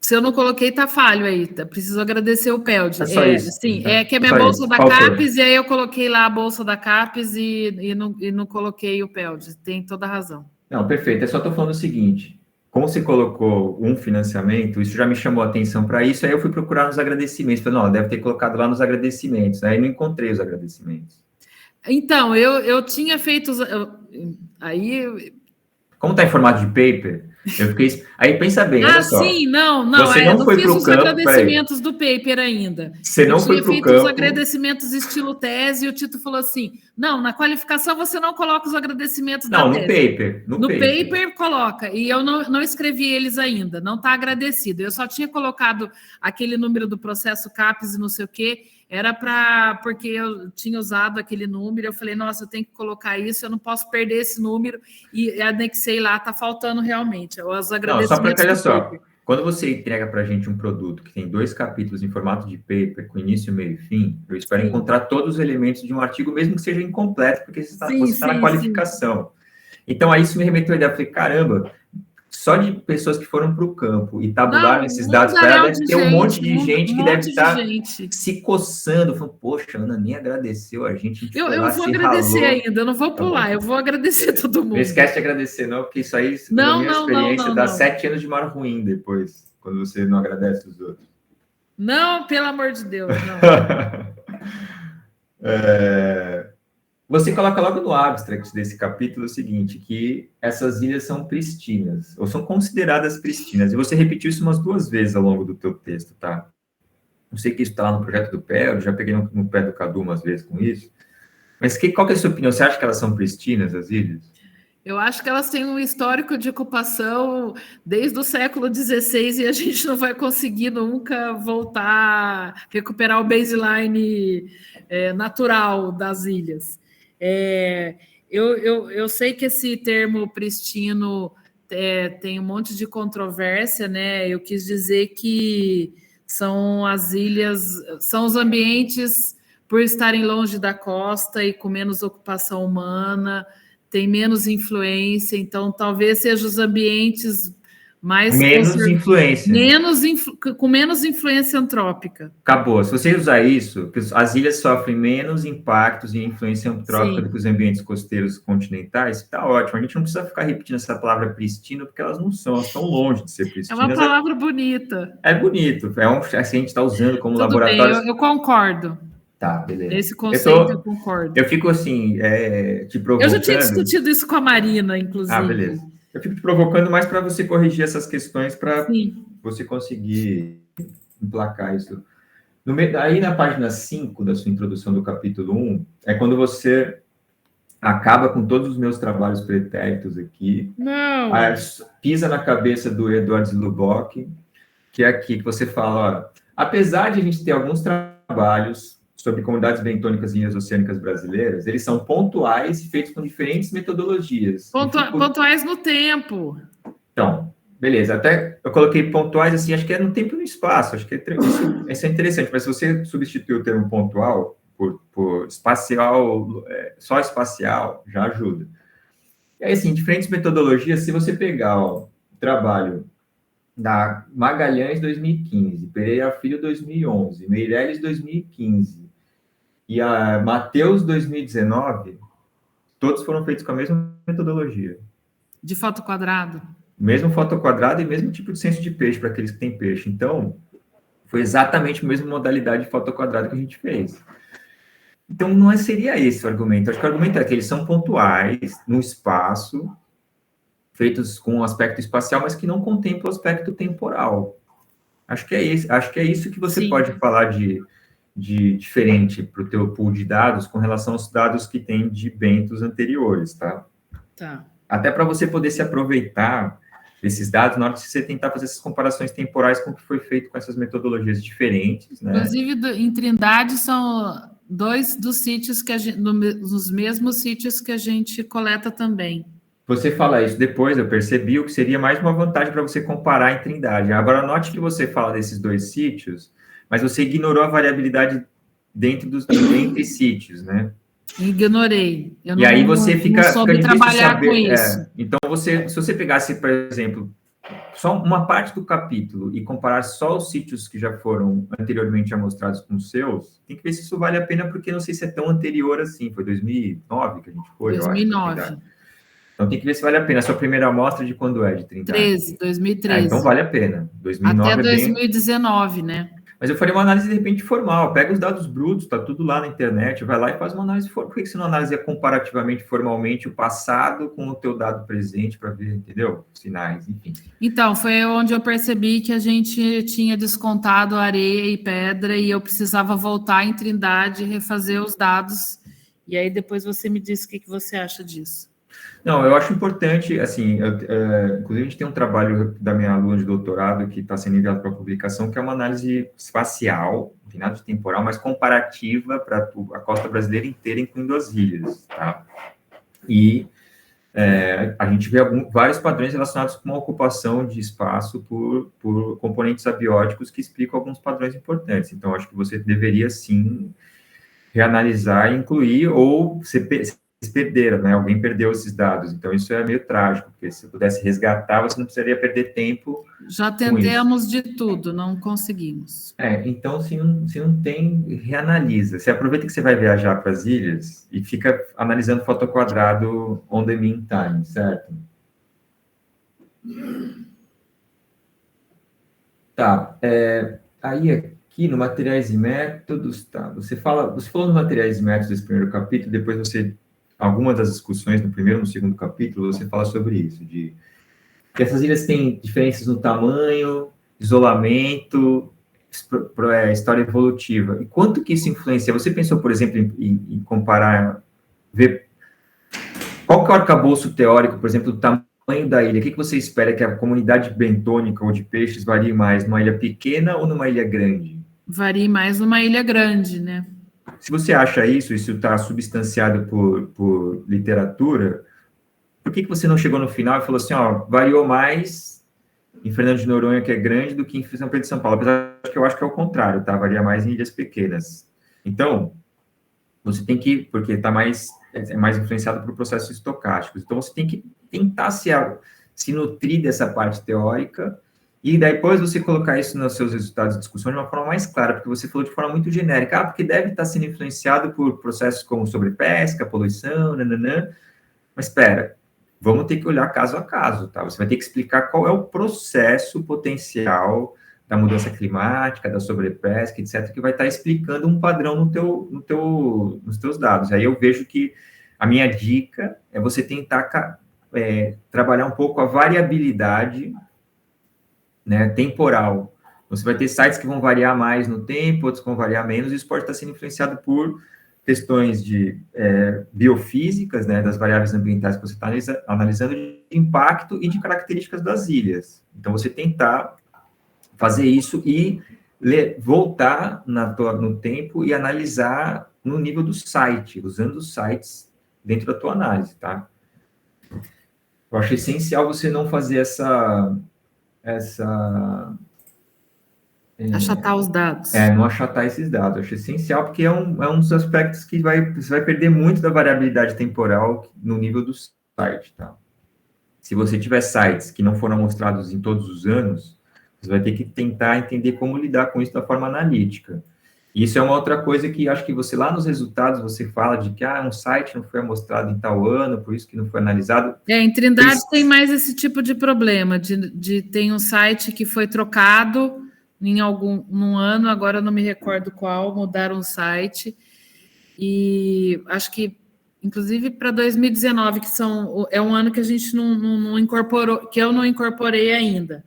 Se eu não coloquei, tá falho aí. Preciso agradecer o PELD. É só isso. Sim, Tá? que é minha Só bolsa isso. da Qual foi? CAPES, e aí eu coloquei lá a bolsa da CAPES e não coloquei o PELD. Tem toda a razão. Não, perfeito. Eu só estou falando o seguinte: como você colocou um financiamento, isso já me chamou a atenção para isso, aí eu fui procurar nos agradecimentos. Falei, não, deve ter colocado lá nos agradecimentos. Aí não encontrei os agradecimentos. Então, eu tinha feito... Como está em formato de paper, eu fiquei... Aí pensa bem, olha só. Sim, não, Você não foi fiz pro os campo, agradecimentos do paper ainda. Você não foi pro Eu tinha campo. feito os agradecimentos estilo tese, e o Tito falou assim: não, na qualificação você não coloca os agradecimentos da tese. Não, no paper. No paper coloca, e eu não escrevi eles ainda, não está agradecido. Eu só tinha colocado aquele número do processo CAPES e não sei o quê, porque eu tinha usado aquele número, eu falei, nossa, eu tenho que colocar isso, eu não posso perder esse número, e anexei lá, está faltando realmente. Os agradecimentos. Não, só para que, olha só, quando você entrega para a gente um produto que tem 2 capítulos em formato de paper, com início, meio e fim, eu espero encontrar todos os elementos de um artigo, mesmo que seja incompleto, porque você está na qualificação. Sim. Então, aí isso me remeteu a ideia, eu falei, caramba, só de pessoas que foram para o campo e tabularam esses dados para ela, deve ter um monte de gente que deve estar se coçando, falando, poxa, a Ana nem agradeceu a gente eu vou agradecer ainda, eu não vou pular, eu vou agradecer todo mundo. Não esquece de agradecer, não, porque isso aí, na minha experiência, dá 7 anos de mar ruim depois, quando você não agradece os outros. Não, pelo amor de Deus, não. Você coloca logo no abstract desse capítulo o seguinte, que essas ilhas são pristinas, ou são consideradas pristinas, e você repetiu isso umas 2 vezes ao longo do teu texto, tá? Não sei que isso está lá no projeto do pé, eu já peguei no pé do Cadu umas vezes com isso, mas qual que é a sua opinião? Você acha que elas são pristinas, as ilhas? Eu acho que elas têm um histórico de ocupação desde o século XVI e a gente não vai conseguir nunca voltar a recuperar o baseline natural das ilhas. Eu sei que esse termo pristino tem um monte de controvérsia, né? Eu quis dizer que são as ilhas, são os ambientes por estarem longe da costa e com menos ocupação humana, tem menos influência, então talvez sejam os ambientes mais... influência. Com menos influência antrópica. Acabou. Se você usar isso, as ilhas sofrem menos impactos e influência antrópica do que os ambientes costeiros continentais, está ótimo. A gente não precisa ficar repetindo essa palavra pristino, porque elas não são, elas estão longe de ser pristinas. É uma palavra bonita. É bonito. Assim, a gente está usando como Tudo laboratório. Bem, eu concordo. Tá, beleza. Esse conceito eu concordo. Eu fico assim, te provocando... Eu já tinha discutido isso com a Marina, inclusive. Ah, beleza. Eu fico te provocando mais para você corrigir essas questões, para você conseguir emplacar isso. Aí na página 5 da sua introdução do capítulo 1, é quando você acaba com todos os meus trabalhos pretéritos aqui. Não. Pisa na cabeça do Eduardo Lubbock, que é aqui que você fala, ó, apesar de a gente ter alguns trabalhos sobre comunidades bentônicas e ilhas oceânicas brasileiras, eles são pontuais e feitos com diferentes metodologias. Pontuais no tempo. Então, beleza. Até eu coloquei pontuais, assim, acho que é no tempo e no espaço. Acho que isso é interessante. Mas se você substituir o termo pontual por espacial, só espacial, já ajuda. E aí, assim, diferentes metodologias, se você pegar o trabalho da Magalhães 2015, Pereira Filho 2011, Meirelles 2015 e a Mateus 2019, todos foram feitos com a mesma metodologia. De foto quadrado? Mesmo foto quadrado e mesmo tipo de censo de peixe para aqueles que têm peixe. Então, foi exatamente a mesma modalidade de foto quadrado que a gente fez. Então, não seria esse o argumento. Acho que o argumento é que eles são pontuais, no espaço, feitos com um aspecto espacial, mas que não contemplam o aspecto temporal. Acho que é isso que você pode falar de diferente para o teu pool de dados com relação aos dados que tem de bentos anteriores, tá? Tá. Até para você poder se aproveitar desses dados na hora de você tentar fazer essas comparações temporais com o que foi feito com essas metodologias diferentes, né? Inclusive, em Trindade, são 2 dos sítios nos mesmos sítios que a gente coleta também. Você fala isso depois, eu percebi o que seria mais uma vantagem para você comparar em Trindade. Agora, note que você fala desses 2 sítios, mas você ignorou a variabilidade entre sítios, né? Ignorei. E aí você fica soube difícil trabalhar saber, com isso. então, se você pegasse, por exemplo, só uma parte do capítulo e comparar só os sítios que já foram anteriormente amostrados com os seus, tem que ver se isso vale a pena, porque não sei se é tão anterior assim. Foi 2009 que a gente foi, 2009. eu acho. Então, tem que ver se vale a pena. A sua primeira amostra de quando é de Trindade? 2013. Então, vale a pena. 2009 até 2019, né? Mas eu faria uma análise, de repente, formal. Pega os dados brutos, tá tudo lá na internet, vai lá e faz uma análise formal. Por que você não analisa comparativamente, formalmente, o passado com o teu dado presente para ver, entendeu? Sinais, enfim. Então, foi onde eu percebi que a gente tinha descontado areia e pedra e eu precisava voltar em Trindade e refazer os dados. E aí depois você me disse o que você acha disso. Não, eu acho importante, assim, inclusive a gente tem um trabalho da minha aluna de doutorado que está sendo enviado para publicação, que é uma análise espacial, não tem nada de temporal, mas comparativa para a costa brasileira inteira, incluindo as ilhas, tá? E a gente vê vários padrões relacionados com a ocupação de espaço por componentes abióticos que explicam alguns padrões importantes. Então, acho que você deveria, sim, reanalisar e incluir, ou se perderam, né? Alguém perdeu esses dados, então isso é meio trágico, porque se pudesse resgatar, você não precisaria perder tempo. Já tentamos de tudo, não conseguimos. Então, se não tem, reanalisa. Você aproveita que você vai viajar para as ilhas e fica analisando foto quadrado on the meantime, certo? Tá. Aí aqui no materiais e métodos, tá? Você falou no materiais e métodos desse primeiro capítulo, depois você algumas das discussões no primeiro e no segundo capítulo, você fala sobre isso, que essas ilhas têm diferenças no tamanho, isolamento, história evolutiva. E quanto que isso influencia? Você pensou, por exemplo, em comparar, ver qual que é o arcabouço teórico, por exemplo, do tamanho da ilha? O que você espera que a comunidade bentônica ou de peixes varie mais, numa ilha pequena ou numa ilha grande? Varie mais numa ilha grande, né? Se você acha isso está substanciado por literatura, por que você não chegou no final e falou assim, variou mais em Fernando de Noronha, que é grande, do que em São Pedro de São Paulo? Apesar de que eu acho que é o contrário, tá? Varia mais em ilhas pequenas. Então, você tem que, porque é mais influenciado por processos estocásticos. Então, você tem que tentar se nutrir dessa parte teórica e depois você colocar isso nos seus resultados de discussão de uma forma mais clara, porque você falou de forma muito genérica, porque deve estar sendo influenciado por processos como sobrepesca, poluição, nananã. Mas espera, vamos ter que olhar caso a caso, tá? Você vai ter que explicar qual é o processo potencial da mudança climática, da sobrepesca, etc., que vai estar explicando um padrão nos teus dados. Aí eu vejo que a minha dica é você tentar trabalhar um pouco a variabilidade, né, temporal. Você vai ter sites que vão variar mais no tempo, outros que vão variar menos, e isso pode estar sendo influenciado por questões de biofísicas, né, das variáveis ambientais que você está analisando, de impacto e de características das ilhas. Então, você tentar fazer isso e voltar no tempo e analisar no nível do site, usando os sites dentro da tua análise, tá? Eu acho essencial você não fazer achatar os dados. Não achatar esses dados. Eu acho essencial, porque é um dos aspectos que você vai perder muito da variabilidade temporal no nível do site, tá? Se você tiver sites que não foram mostrados em todos os anos, você vai ter que tentar entender como lidar com isso da forma analítica. Isso é uma outra coisa que acho que você, lá nos resultados, você fala de que um site não foi mostrado em tal ano, por isso que não foi analisado. Em Trindade tem mais esse tipo de problema, de tem um site que foi trocado num ano, agora eu não me recordo qual, mudaram o site, e acho que, inclusive, para 2019, que é um ano que a gente não incorporou, que eu não incorporei ainda.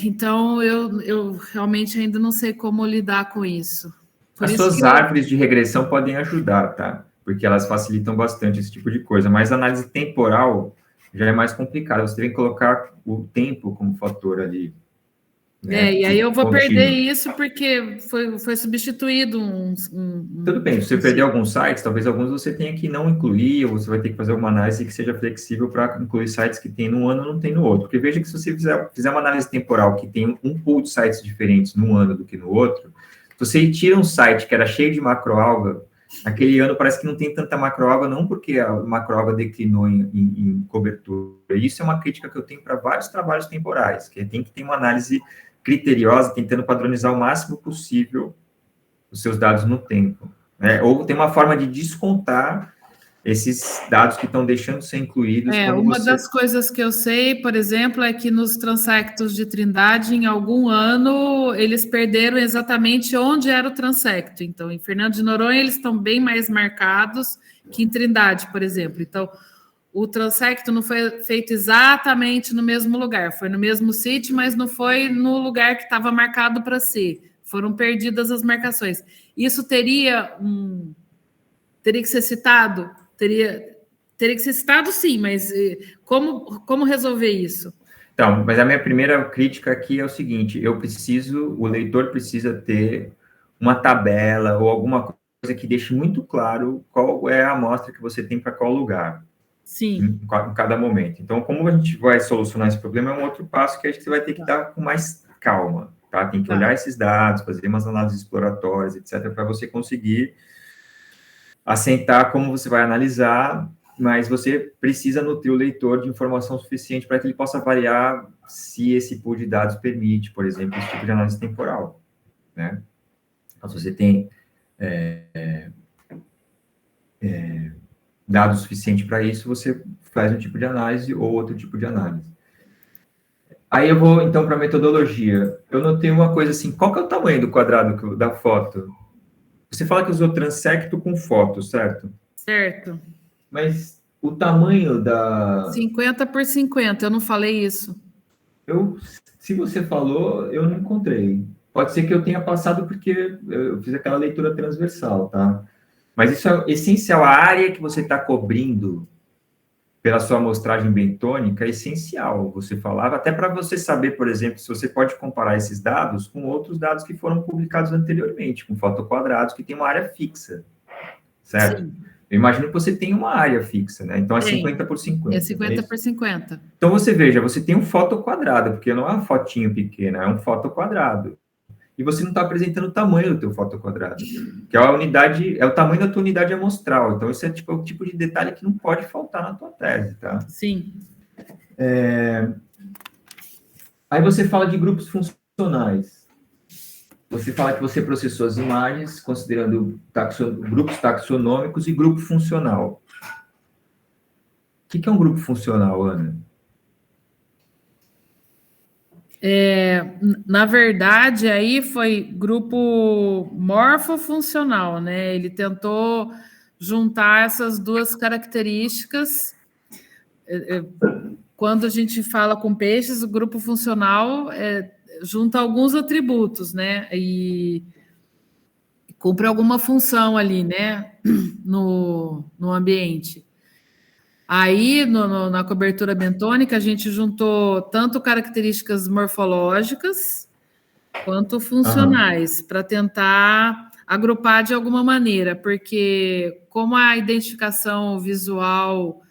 Então, eu realmente ainda não sei como lidar com isso. As suas árvores de regressão podem ajudar, tá? Porque elas facilitam bastante esse tipo de coisa, mas a análise temporal já é mais complicada. Você tem que colocar o tempo como fator ali. Né? E aí eu vou perder isso porque foi substituído Tudo bem, se você perder alguns sites, talvez alguns você tenha que não incluir, ou você vai ter que fazer uma análise que seja flexível para incluir sites que tem num ano e não tem no outro. Porque veja que se você fizer uma análise temporal que tem um pool de sites diferentes num ano do que no outro, Se você tira um site que era cheio de macroalga, aquele ano parece que não tem tanta macroalga, não porque a macroalga declinou em cobertura. Isso é uma crítica que eu tenho para vários trabalhos temporais, que tem que ter uma análise criteriosa, tentando padronizar o máximo possível os seus dados no tempo, né? Ou tem uma forma de descontar esses dados que estão deixando de ser incluídos. Uma das coisas que eu sei, por exemplo, é que nos transectos de Trindade, em algum ano, eles perderam exatamente onde era o transecto. Então, em Fernando de Noronha, eles estão bem mais marcados que em Trindade, por exemplo. Então, o transecto não foi feito exatamente no mesmo lugar, foi no mesmo sítio, mas não foi no lugar que estava marcado para ser. Foram perdidas as marcações. Isso teria que ser citado? Teria que ser citado, sim, mas como resolver isso? Então, mas a minha primeira crítica aqui é o seguinte: o leitor precisa ter uma tabela ou alguma coisa que deixe muito claro qual é a amostra que você tem para qual lugar. Sim. Em cada momento. Então, como a gente vai solucionar esse problema, é um outro passo que a gente vai ter que dar com mais calma, tá? Tem que olhar esses dados, fazer umas análises exploratórias, etc., para você conseguir assentar como você vai analisar, mas você precisa nutrir o leitor de informação suficiente para que ele possa avaliar se esse pool de dados permite, por exemplo, esse tipo de análise temporal, né? Então, se você tem dados suficientes para isso, você faz um tipo de análise ou outro tipo de análise. Aí eu vou, então, para a metodologia. Eu notei uma coisa assim, qual que é o tamanho do quadrado da foto? Você fala que usou transecto com foto, certo? Certo. Mas o tamanho da... 50 por 50, eu não falei isso. Se você falou, eu não encontrei. Pode ser que eu tenha passado porque eu fiz aquela leitura transversal, tá? Mas isso é essencial. A área que você está cobrindo pela sua amostragem bentônica é essencial. Você falava, até para você saber, por exemplo, se você pode comparar esses dados com outros dados que foram publicados anteriormente, com fotoquadrados que tem uma área fixa, certo? Sim. Eu imagino que você tem uma área fixa, né? Então, é 50 por 50. É 50 por 50. Então, você veja, você tem um fotoquadrado, porque não é uma fotinho pequena, é um fotoquadrado. E você não está apresentando o tamanho do teu fotoquadrado, que é a unidade, é o tamanho da tua unidade amostral. Então, esse é o tipo de detalhe que não pode faltar na tua tese, tá? Sim. Aí você fala de grupos funcionais. Você fala que você processou as imagens considerando grupos taxonômicos e grupo funcional. O que é um grupo funcional, Ana? Na verdade, aí foi grupo morfofuncional, né? Ele tentou juntar essas duas características. Quando a gente fala com peixes, o grupo funcional junta alguns atributos, né? E cumpre alguma função ali, né? No ambiente. Aí, na cobertura bentônica, a gente juntou tanto características morfológicas quanto funcionais, para tentar agrupar de alguma maneira, porque como a identificação visual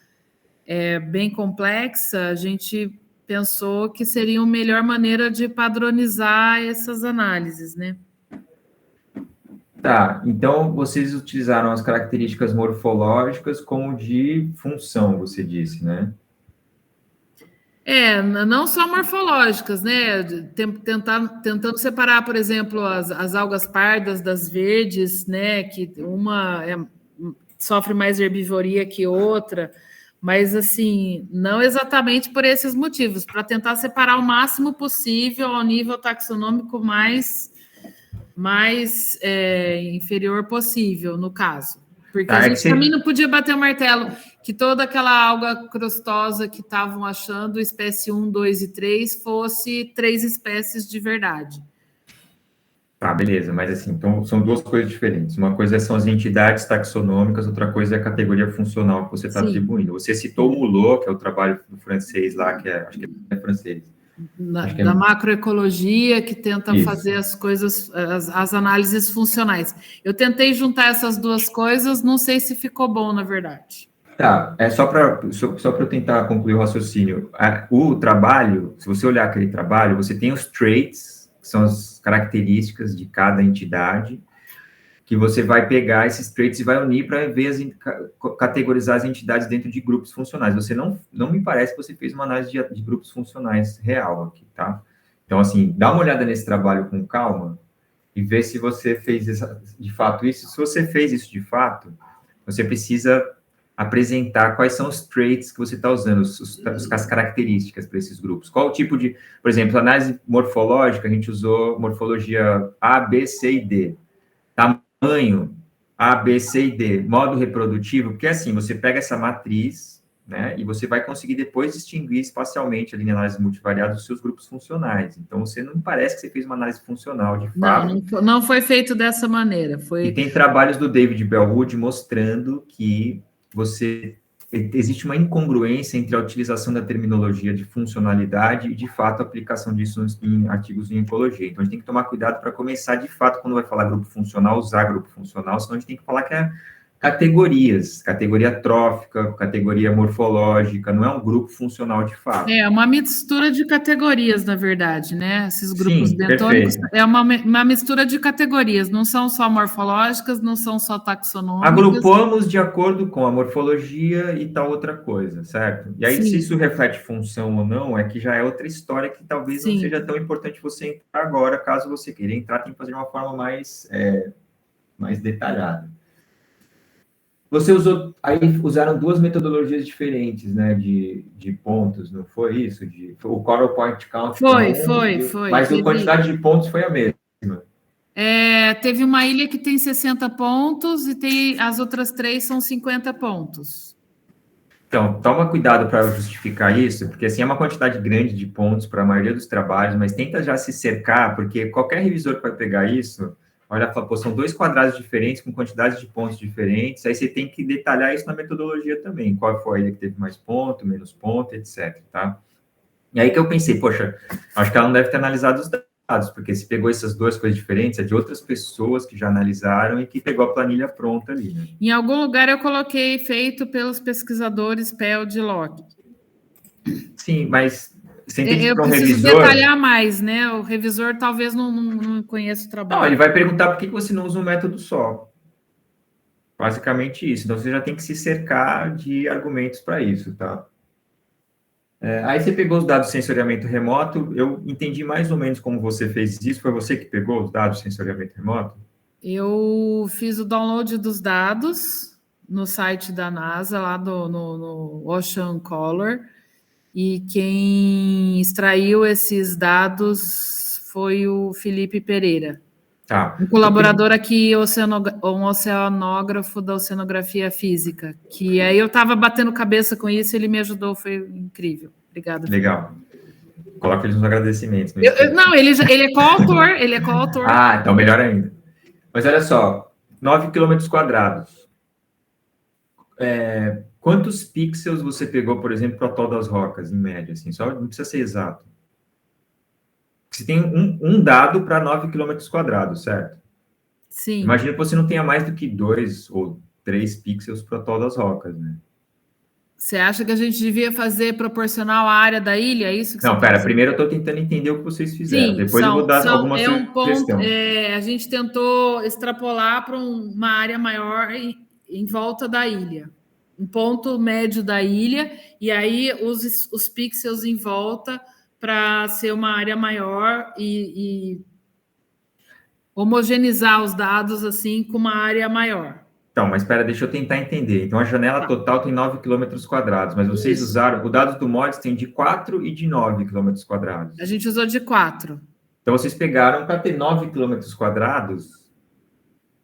é bem complexa, a gente pensou que seria uma melhor maneira de padronizar essas análises, né? Tá, então vocês utilizaram as características morfológicas como de função, você disse, né? Não só morfológicas, né? Tentando separar, por exemplo, as algas pardas das verdes, né? Que uma sofre mais herbivoria que outra, mas assim, não exatamente por esses motivos, para tentar separar o máximo possível ao nível taxonômico mais inferior possível, no caso. Porque a gente também não podia bater o martelo que toda aquela alga crustosa que estavam achando, espécie 1, 2 e 3, fosse 3 espécies de verdade. Tá, beleza, mas assim, então são duas coisas diferentes. Uma coisa são as entidades taxonômicas, outra coisa é a categoria funcional que você está atribuindo. Você citou o Mulot, que é o trabalho do francês lá, acho que é francês. Da macroecologia, que tenta fazer as coisas, as análises funcionais. Eu tentei juntar essas duas coisas, não sei se ficou bom, na verdade. Tá, só para eu tentar concluir o raciocínio. O trabalho, se você olhar aquele trabalho, você tem os traits, que são as características de cada entidade, que você vai pegar esses traits e vai unir para ver categorizar as entidades dentro de grupos funcionais. Você não me parece que você fez uma análise de grupos funcionais real aqui, tá? Então, assim, dá uma olhada nesse trabalho com calma e vê se você fez de fato isso. Se você fez isso de fato, você precisa apresentar quais são os traits que você está usando, as características para esses grupos. Qual o tipo de... Por exemplo, análise morfológica, a gente usou morfologia A, B, C e D. Tamanho, A, B, C e D. Modo reprodutivo, porque assim, você pega essa matriz, né, e você vai conseguir depois distinguir espacialmente, ali na análise multivariada, os seus grupos funcionais. Então, você não parece que você fez uma análise funcional, de fato. Não foi feito dessa maneira. E tem trabalhos do David Bellwood mostrando que existe uma incongruência entre a utilização da terminologia de funcionalidade e, de fato, a aplicação disso em artigos de oncologia. Então, a gente tem que tomar cuidado para começar, de fato, quando vai falar grupo funcional, usar grupo funcional, senão a gente tem que falar que é categorias, categoria trófica, categoria morfológica, não é um grupo funcional de fato. É uma mistura de categorias, na verdade, né? Esses grupos bentônicos perfeito. É uma mistura de categorias, não são só morfológicas, não são só taxonômicas. Agrupamos de acordo com a morfologia e tal outra coisa, certo? E aí, Sim. se isso reflete função ou não, é que já é outra história que talvez não seja tão importante você entrar agora, caso você queira entrar, tem que fazer de uma forma mais detalhada. Usaram duas metodologias diferentes, né, de pontos, não foi isso? O Coral Point Count. Foi. Mas a quantidade de pontos foi a mesma. Teve uma ilha que tem 60 pontos e as outras 3 são 50 pontos. Então, toma cuidado para justificar isso, porque assim, é uma quantidade grande de pontos para a maioria dos trabalhos, mas tenta já se cercar, porque qualquer revisor que vai pegar isso... Olha, pô, são 2 quadrados diferentes, com quantidades de pontos diferentes, aí você tem que detalhar isso na metodologia também, qual foi a ilha que teve mais ponto, menos ponto, etc, tá? E aí que eu pensei, poxa, acho que ela não deve ter analisado os dados, porque se pegou essas 2 coisas diferentes, é de outras pessoas que já analisaram e que pegou a planilha pronta ali, né? Em algum lugar eu coloquei feito pelos pesquisadores Peld e Locke. Sim, mas... Você entende eu para um preciso revisor... detalhar mais, né? O revisor talvez não conheça o trabalho. Não, ele vai perguntar por que você não usa um método só. Basicamente isso. Então, você já tem que se cercar de argumentos para isso, tá? Aí você pegou os dados de sensoriamento remoto, eu entendi mais ou menos como você fez isso. Foi você que pegou os dados de sensoriamento remoto? Eu fiz o download dos dados no site da NASA, lá no Ocean Color, e quem extraiu esses dados foi o Felipe Pereira. Tá. Um colaborador aqui, um oceanógrafo da oceanografia física, que aí eu estava batendo cabeça com isso, ele me ajudou, foi incrível. Obrigada. Legal. Coloca eles nos agradecimentos. Não, ele é coautor, Ah, então melhor ainda. Mas olha só, 9 quilômetros quadrados. Quantos pixels você pegou, por exemplo, para o Atol das Rocas, em média? Assim, só não precisa ser exato. Você tem um dado para 9 quilômetros quadrados, certo? Sim. Imagina que você não tenha mais do que 2 ou 3 pixels para o Atol das Rocas, né? Você acha que a gente devia fazer proporcional à área da ilha? É isso que não, pera, primeiro eu estou tentando entender o que vocês fizeram. Sim, depois eu vou dar alguma sugestão. A gente tentou extrapolar para uma área maior em volta da ilha. Um ponto médio da ilha, e aí os pixels em volta para ser uma área maior e homogeneizar os dados assim com uma área maior. Então, mas espera, deixa eu tentar entender. Então, a janela total tem 9 quilômetros quadrados, mas vocês usaram... O dado do MODES tem de 4 e de 9 quilômetros quadrados. A gente usou de 4. Então, vocês pegaram, para ter 9 quilômetros quadrados,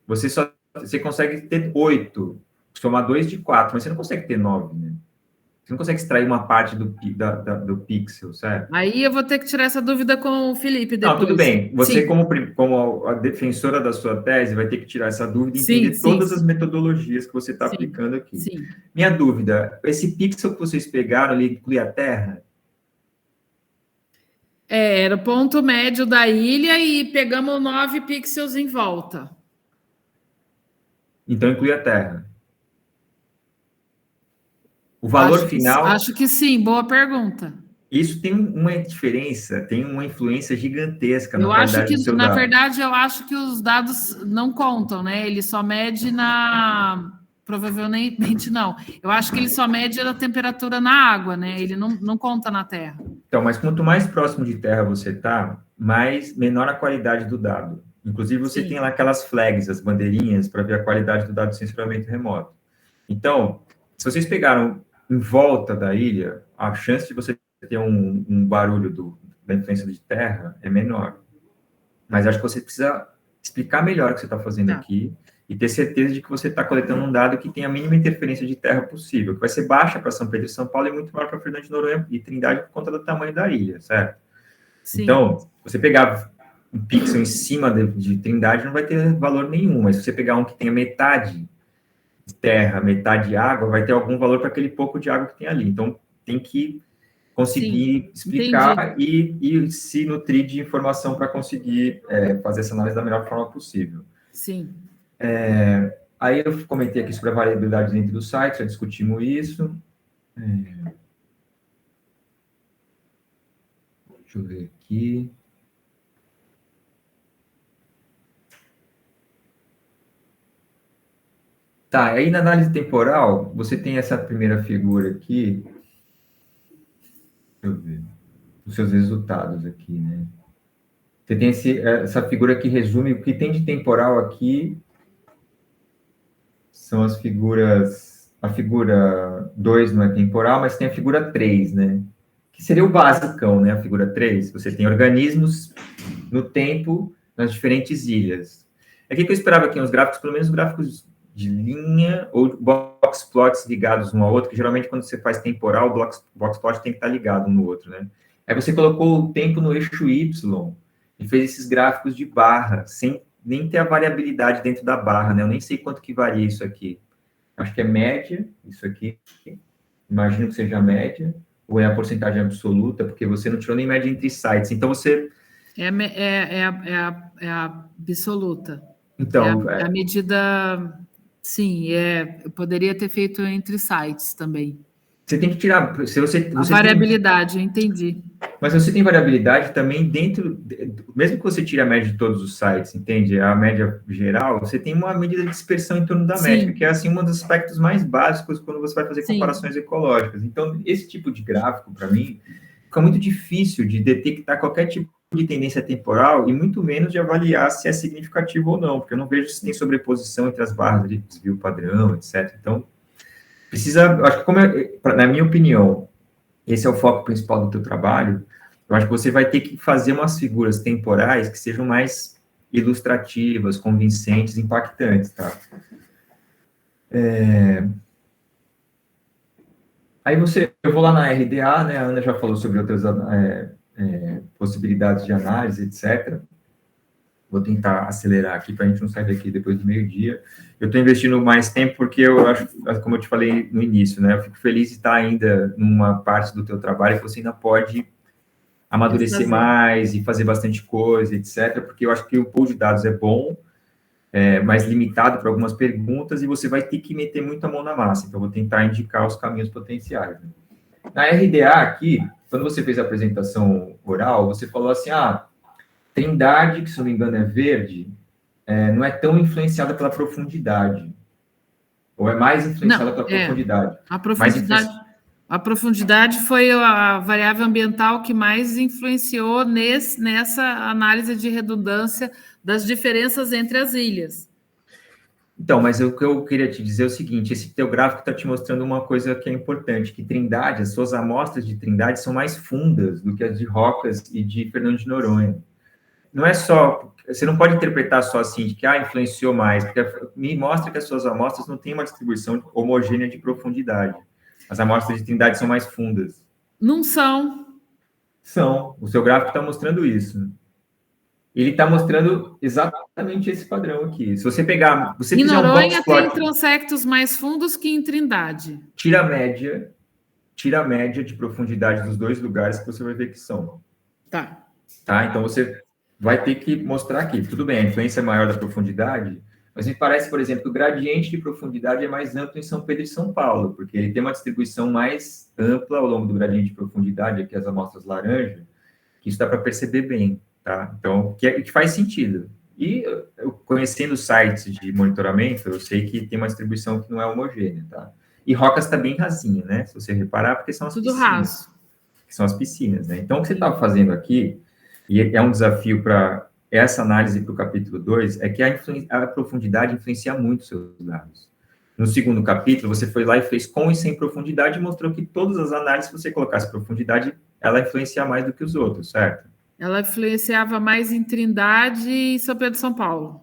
você consegue ter 8, somar 2 de 4, mas você não consegue ter 9, né? Você não consegue extrair uma parte do pixel, certo? Aí eu vou ter que tirar essa dúvida com o Felipe depois. Não, tudo bem. Você, como a defensora da sua tese, vai ter que tirar essa dúvida e entender todas as metodologias que você está aplicando aqui. Sim. Minha dúvida, esse pixel que vocês pegaram, ele inclui a Terra? Era o ponto médio da ilha e pegamos 9 pixels em volta. Então, inclui a Terra. O valor final... Acho que sim, boa pergunta. isso tem uma diferença, tem uma influência gigantesca na Eu acho qualidade que, do seu na dado. verdade, eu acho que os dados não contam, né? Ele só mede na... Provavelmente não. Eu acho que ele só mede a temperatura na água, né? Ele não conta na terra. Então, mas quanto mais próximo de terra você está, menor a qualidade do dado. Inclusive, você tem lá aquelas flags, as bandeirinhs, para ver a qualidade do dado de sensoramento remoto. Então, se vocês pegaram em volta da ilha, a chance de você ter um barulho da influência de terra é menor. Mas acho que você precisa explicar melhor o que você está fazendo aqui e ter certeza de que você está coletando um dado que tem a mínima interferência de terra possível, que vai ser baixa para São Pedro e São Paulo e muito maior para Fernando de Noronha e Trindade por conta do tamanho da ilha, certo? Sim. Então, você pegar um pixel em cima de Trindade não vai ter valor nenhum, mas se você pegar um que tenha metade de terra, metade de água, vai ter algum valor para aquele pouco de água que tem ali. Então, tem que conseguir explicar e se nutrir de informação para conseguir fazer essa análise da melhor forma possível. Sim. Aí eu comentei aqui sobre a variabilidade dentro do site, já discutimos isso. Deixa eu ver aqui. Tá, aí na análise temporal, você tem essa primeira figura aqui. Deixa eu ver. Os seus resultados aqui, né? Você tem essa figura que resume o que tem de temporal aqui. São as figuras... A figura 2 não é temporal, mas tem a figura 3, né? Que seria o basicão, né? A figura 3. Você tem organismos no tempo nas diferentes ilhas. Aqui que eu esperava aqui uns gráficos, pelo menos gráficos de linha ou box plots ligados um ao outro, que geralmente quando você faz temporal, o box plot tem que estar ligado um no outro, né? Aí você colocou o tempo no eixo Y e fez esses gráficos de barra, sem nem ter a variabilidade dentro da barra, né? Eu nem sei quanto que varia isso aqui. Acho que é média, isso aqui. Imagino que seja a média, ou é a porcentagem absoluta, porque você não tirou nem média entre sites. Então, você... É a absoluta. Então... É a medida... Sim, eu poderia ter feito entre sites também. Você tem que tirar... A variabilidade, eu entendi. Mas você tem variabilidade também dentro... Mesmo que você tire a média de todos os sites, entende? A média geral, você tem uma medida de dispersão em torno da média, que é, assim, um dos aspectos mais básicos quando você vai fazer comparações ecológicas. Então, esse tipo de gráfico, para mim, fica muito difícil de detectar qualquer tipo de tendência temporal e muito menos de avaliar se é significativo ou não, porque eu não vejo se tem sobreposição entre as barras de desvio padrão, etc. Então, precisa... Acho que, na minha opinião, esse é o foco principal do teu trabalho, eu acho que você vai ter que fazer umas figuras temporais que sejam mais ilustrativas, convincentes, impactantes, tá? Aí eu vou lá na RDA, né, a Ana já falou sobre outras possibilidades de análise, etc. Vou tentar acelerar aqui para a gente não sair daqui depois do meio-dia. Eu estou investindo mais tempo porque eu acho, como eu te falei no início, né, eu fico feliz de estar ainda numa parte do teu trabalho que você ainda pode amadurecer mais e fazer bastante coisa, etc., porque eu acho que o pool de dados é bom, mais limitado para algumas perguntas, e você vai ter que meter muito a mão na massa. Então, eu vou tentar indicar os caminhos potenciais. Né? Na RDA aqui, quando você fez a apresentação oral, você falou assim, Trindade, que se não me engano é verde, não é tão influenciada pela profundidade. Ou é mais influenciada pela profundidade. A profundidade foi a variável ambiental que mais influenciou nessa análise de redundância das diferenças entre as ilhas. Então, mas o que eu queria te dizer é o seguinte, esse teu gráfico está te mostrando uma coisa que é importante, que Trindade, as suas amostras de Trindade são mais fundas do que as de Rocas e de Fernando de Noronha. Não é só... Você não pode interpretar só assim, de que influenciou mais, porque me mostra que as suas amostras não têm uma distribuição homogênea de profundidade. As amostras de Trindade são mais fundas. Não são. São. O seu gráfico está mostrando isso. Ele está mostrando exatamente esse padrão aqui. Se você pegar... Em Noronha tem transectos mais fundos que em Trindade. Tira a média de profundidade dos dois lugares que você vai ver que são. Tá. Então, você vai ter que mostrar aqui. Tudo bem, a influência maior da profundidade, Mas me parece, por exemplo, que o gradiente de profundidade é mais amplo em São Pedro e São Paulo, porque ele tem uma distribuição mais ampla ao longo do gradiente de profundidade, aqui as amostras laranja, que isso dá para perceber bem, tá? Então, que faz sentido. E eu, conhecendo sites de monitoramento, eu sei que tem uma distribuição que não é homogênea, tá? E Rocas está bem rasinha, né? Se você reparar, porque são as Tudo piscinas. raso. Que são as piscinas, né? Então, o que você estava fazendo aqui, e é um desafio para essa análise para o capítulo 2, é que a profundidade influencia muito os seus dados. No segundo capítulo, você foi lá e fez com e sem profundidade e mostrou que todas as análises, se você colocasse profundidade, ela influencia mais do que os outros, certo? Ela influenciava mais em Trindade e São Pedro e São Paulo.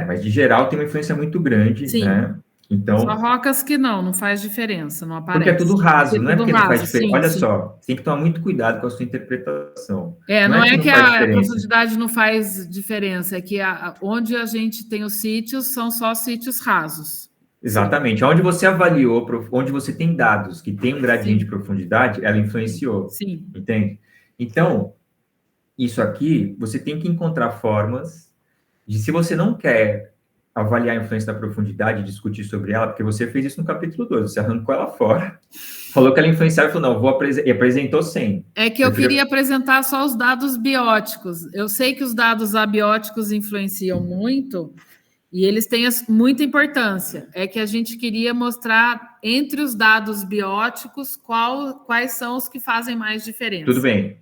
Mas de geral tem uma influência muito grande, Sim. né? Então, só Rocas que não faz diferença, não aparece. Porque é tudo raso, não é porque não faz diferença. Sim, Olha sim. só, tem que tomar muito cuidado com a sua interpretação. Não é que a profundidade não faz diferença, é que onde a gente tem os sítios são só sítios rasos. Exatamente. Sim. Onde você avaliou, onde você tem dados que tem um gradiente de profundidade, ela influenciou. Sim. Entende? Então, isso aqui, você tem que encontrar formas de, se você não quer avaliar a influência da profundidade, discutir sobre ela, porque você fez isso no capítulo 2, você arrancou ela fora, falou que ela influenciava e falou, não, e apresentou 100. É que eu queria apresentar só os dados bióticos. Eu sei que os dados abióticos influenciam muito, e eles têm muita importância. É que a gente queria mostrar, entre os dados bióticos, quais são os que fazem mais diferença. Tudo bem.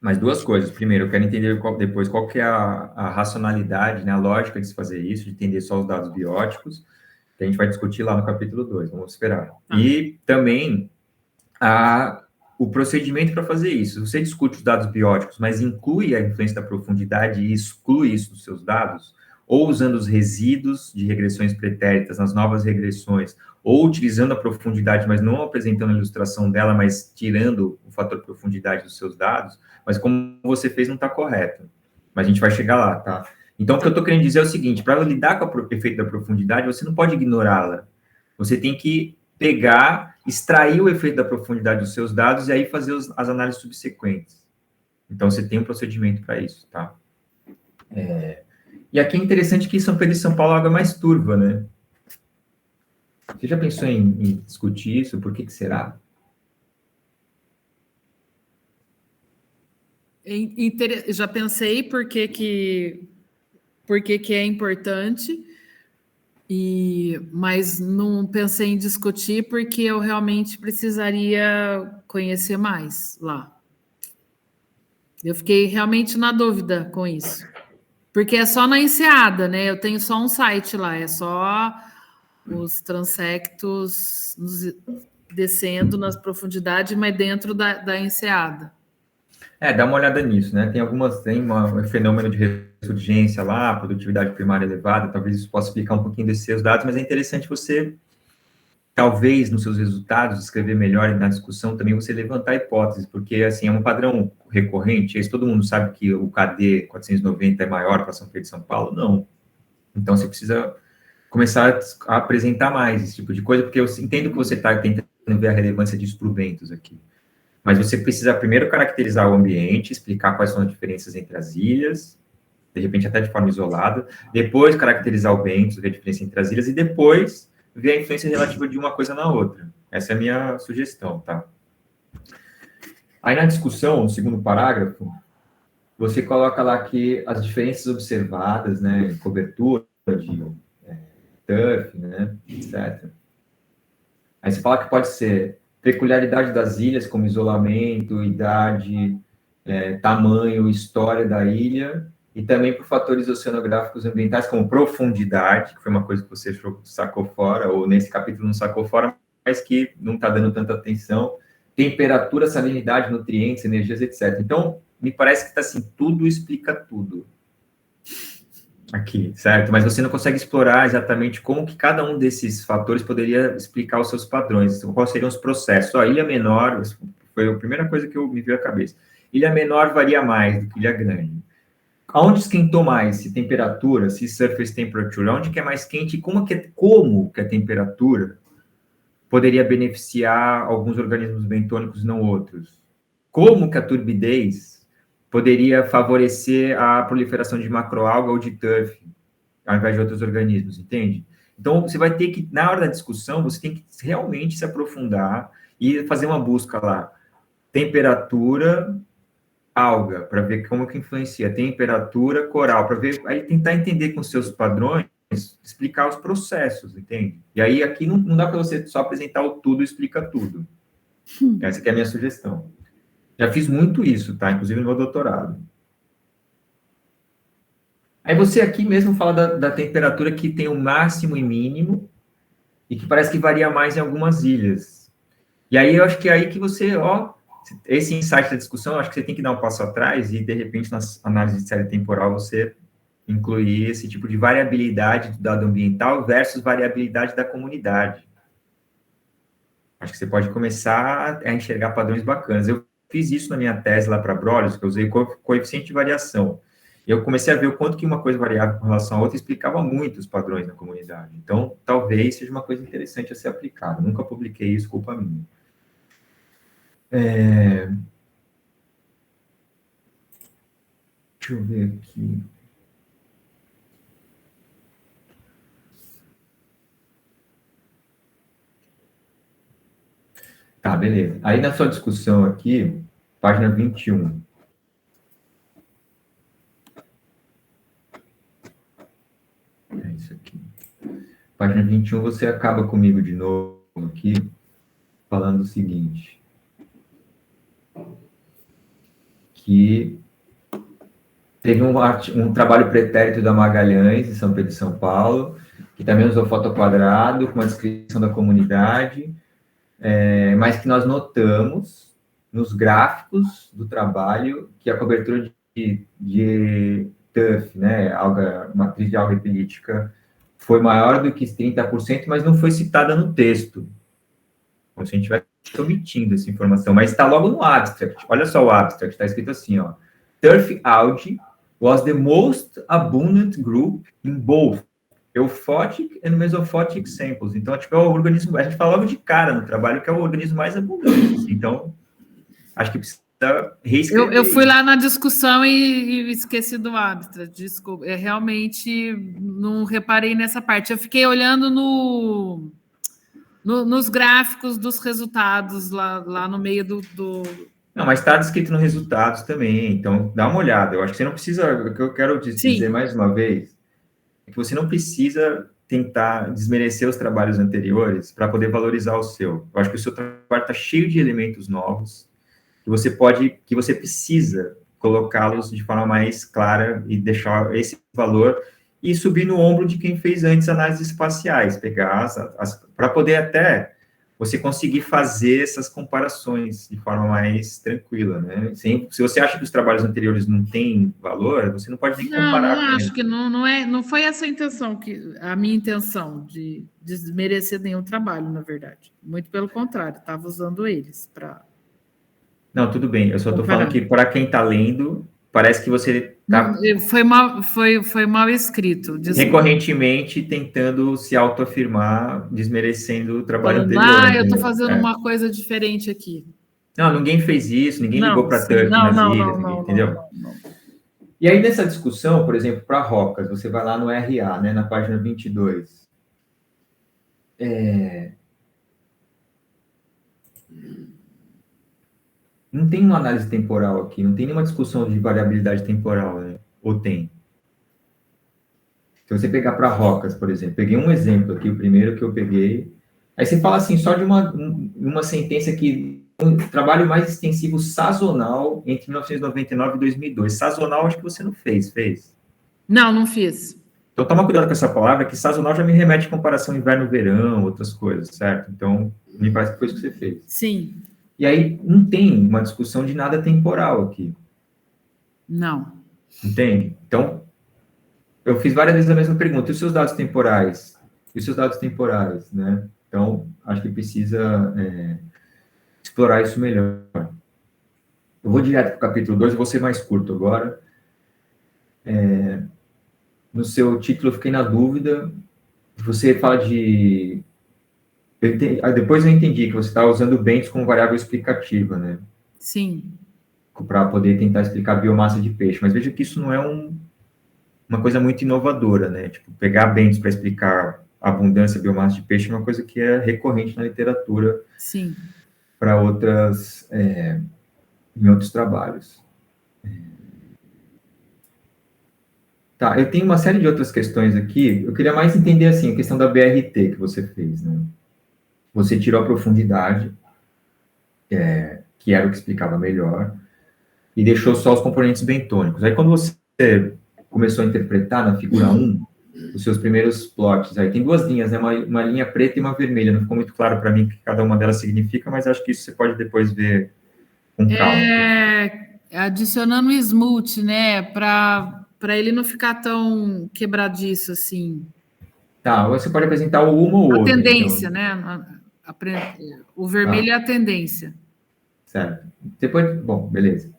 Mas duas coisas. Primeiro, eu quero entender depois qual que é a racionalidade, né, a lógica de se fazer isso, de entender só os dados bióticos, que a gente vai discutir lá no capítulo 2, vamos esperar. E também o procedimento para fazer isso. Você discute os dados bióticos, mas inclui a influência da profundidade e exclui isso dos seus dados, ou usando os resíduos de regressões pretéritas nas novas regressões, ou utilizando a profundidade, mas não apresentando a ilustração dela, mas tirando o fator profundidade dos seus dados, mas como você fez não está correto. Mas a gente vai chegar lá, tá? Então, o que eu estou querendo dizer é o seguinte, para lidar com o efeito da profundidade, você não pode ignorá-la. Você tem que pegar, extrair o efeito da profundidade dos seus dados e aí fazer as análises subsequentes. Então, você tem um procedimento para isso, tá? E aqui é interessante que São Pedro e São Paulo a água é mais turva, né? Você já pensou em discutir isso? Por que será? Já pensei por que é importante, mas não pensei em discutir porque eu realmente precisaria conhecer mais lá. Eu fiquei realmente na dúvida com isso. Porque é só na enseada, né? Eu tenho só um site lá, é só os transectos descendo nas profundidades, mas dentro da enseada. Dá uma olhada nisso, né? Tem um fenômeno de ressurgência lá, produtividade primária elevada, talvez isso possa explicar um pouquinho desses seus dados, mas é interessante você, talvez, nos seus resultados, escrever melhor na discussão, também você levantar hipóteses, porque, assim, é um padrão recorrente, todo mundo sabe que o KD 490 é maior para São Pedro e São Paulo? Não. Então, você precisa começar a apresentar mais esse tipo de coisa, porque eu entendo que você está tentando ver a relevância disso para o Ventos aqui. Mas você precisa primeiro caracterizar o ambiente, explicar quais são as diferenças entre as ilhas, de repente até de forma isolada, depois caracterizar o Ventos, ver a diferença entre as ilhas, e depois ver a influência relativa de uma coisa na outra. Essa é a minha sugestão, tá? Aí na discussão, no segundo parágrafo, você coloca lá que as diferenças observadas, né, cobertura de turf, né, etc. Aí você fala que pode ser peculiaridade das ilhas, como isolamento, idade, tamanho, história da ilha, e também por fatores oceanográficos ambientais, como profundidade, que foi uma coisa que você sacou fora, ou nesse capítulo não sacou fora, mas que não está dando tanta atenção, temperatura, salinidade, nutrientes, energias, etc. Então, me parece que está assim, tudo explica tudo aqui, certo? Mas você não consegue explorar exatamente como que cada um desses fatores poderia explicar os seus padrões, então, quais seriam os processos. A ilha menor, foi a primeira coisa que me veio à cabeça. Ilha menor varia mais do que ilha grande. Aonde esquentou mais? Se temperatura, se surface temperature, onde que é mais quente e como que a temperatura poderia beneficiar alguns organismos bentônicos e não outros? Como que a turbidez poderia favorecer a proliferação de macroalga ou de turf? ao invés de outros organismos, entende? Então, você vai ter que, na hora da discussão, você tem que realmente se aprofundar e fazer uma busca lá. Temperatura, alga, para ver como que influencia. Temperatura, coral, para ver, aí tentar entender com seus padrões, explicar os processos, entende? E aí, aqui não dá para você só apresentar o tudo e explica tudo. Essa que é a minha sugestão. Já fiz muito isso, tá? Inclusive no meu doutorado. Aí você aqui mesmo fala da temperatura que tem o máximo e mínimo e que parece que varia mais em algumas ilhas. E aí eu acho que é aí que você, esse insight da discussão, eu acho que você tem que dar um passo atrás e, de repente, na análise de série temporal, você incluir esse tipo de variabilidade do dado ambiental versus variabilidade da comunidade. Acho que você pode começar a enxergar padrões bacanas. Eu fiz isso na minha tese lá para Brolhos, que eu usei coeficiente de variação. Eu comecei a ver o quanto que uma coisa variava com relação a outra e explicava muito os padrões na comunidade. Então, talvez seja uma coisa interessante a ser aplicada. Nunca publiquei isso, culpa minha. Deixa eu ver aqui. Tá, beleza. Aí, na sua discussão aqui, página 21. É isso aqui. Página 21, você acaba comigo de novo aqui, falando o seguinte. Que teve um trabalho pretérito da Magalhães, em São Pedro e São Paulo, que também usou foto quadrado, com uma descrição da comunidade, mas que nós notamos nos gráficos do trabalho que a cobertura de TUF, né, matriz de alga epilítica, foi maior do que 30%, mas não foi citada no texto. Como se a gente estivesse omitindo essa informação, mas está logo no abstract. Olha só o abstract, está escrito assim, Turf algae was the most abundant group in both euphotic and mesophotic samples. Então, tipo, é o organismo, a gente fala logo de cara no trabalho que é o organismo mais abundante. Então, acho que precisa reescrever. Eu fui lá na discussão e esqueci do abstract, desculpa. Eu realmente não reparei nessa parte. Eu fiquei olhando nos gráficos dos resultados lá no meio do... Não, mas está descrito nos resultados também, então dá uma olhada. Eu acho que você não precisa, o que eu quero dizer mais uma vez, é que você não precisa tentar desmerecer os trabalhos anteriores para poder valorizar o seu. Eu acho que o seu trabalho está cheio de elementos novos, que você precisa colocá-los de forma mais clara e deixar esse valor e subir no ombro de quem fez antes análises espaciais, pegar para poder até você conseguir fazer essas comparações de forma mais tranquila, né? Se você acha que os trabalhos anteriores não têm valor, você não pode nem comparar. Não acho que não foi essa a minha intenção de desmerecer nenhum trabalho, na verdade. Muito pelo contrário, estava usando eles para... Não, tudo bem. Eu só estou falando que para quem está lendo, parece que você está... Foi mal escrito. Desculpa. Recorrentemente tentando se autoafirmar, desmerecendo o trabalho anterior. Eu estou fazendo uma coisa diferente aqui. Não, ninguém fez isso, ninguém ligou para Turf nas ilhas, entendeu? Não. E aí, nessa discussão, por exemplo, para rocas, você vai lá no RA, né, na página 22. Não tem uma análise temporal aqui, não tem nenhuma discussão de variabilidade temporal, né? Ou tem? Se você pegar para rocas, por exemplo, peguei um exemplo aqui, o primeiro que eu peguei. Aí você fala assim, só de uma sentença que um trabalho mais extensivo sazonal entre 1999 e 2002. Sazonal, acho que você não fez? Não fiz. Então, toma cuidado com essa palavra, que sazonal já me remete à comparação inverno-verão, outras coisas, certo? Então, me parece que foi isso que você fez. Sim. E aí, não tem uma discussão de nada temporal aqui. Não. Entende? Então, eu fiz várias vezes a mesma pergunta. E os seus dados temporais? Né? Então, acho que precisa explorar isso melhor. Eu vou direto para o capítulo 2, eu vou ser mais curto agora. No seu título, eu fiquei na dúvida. Você fala de... Depois eu entendi que você está usando bentos como variável explicativa, né? Sim. Para poder tentar explicar a biomassa de peixe. Mas veja que isso não é uma coisa muito inovadora, né? Tipo, pegar bentos para explicar a abundância e biomassa de peixe é uma coisa que é recorrente na literatura. Sim. Para outras, em outros trabalhos. Tá, eu tenho uma série de outras questões aqui. Eu queria mais entender, assim, a questão da BRT que você fez, né? Você tirou a profundidade, que era o que explicava melhor, e deixou só os componentes bentônicos. Aí, quando você começou a interpretar na figura 1, os seus primeiros plots, aí tem duas linhas, né? Uma linha preta e uma vermelha. Não ficou muito claro para mim o que cada uma delas significa, mas acho que isso você pode depois ver com calma. Adicionando o smooth, né? Para ele não ficar tão quebradiço assim. Tá, você pode apresentar uma ou outra. A tendência, então. né? O vermelho é a tendência. Certo. Depois, bom, beleza.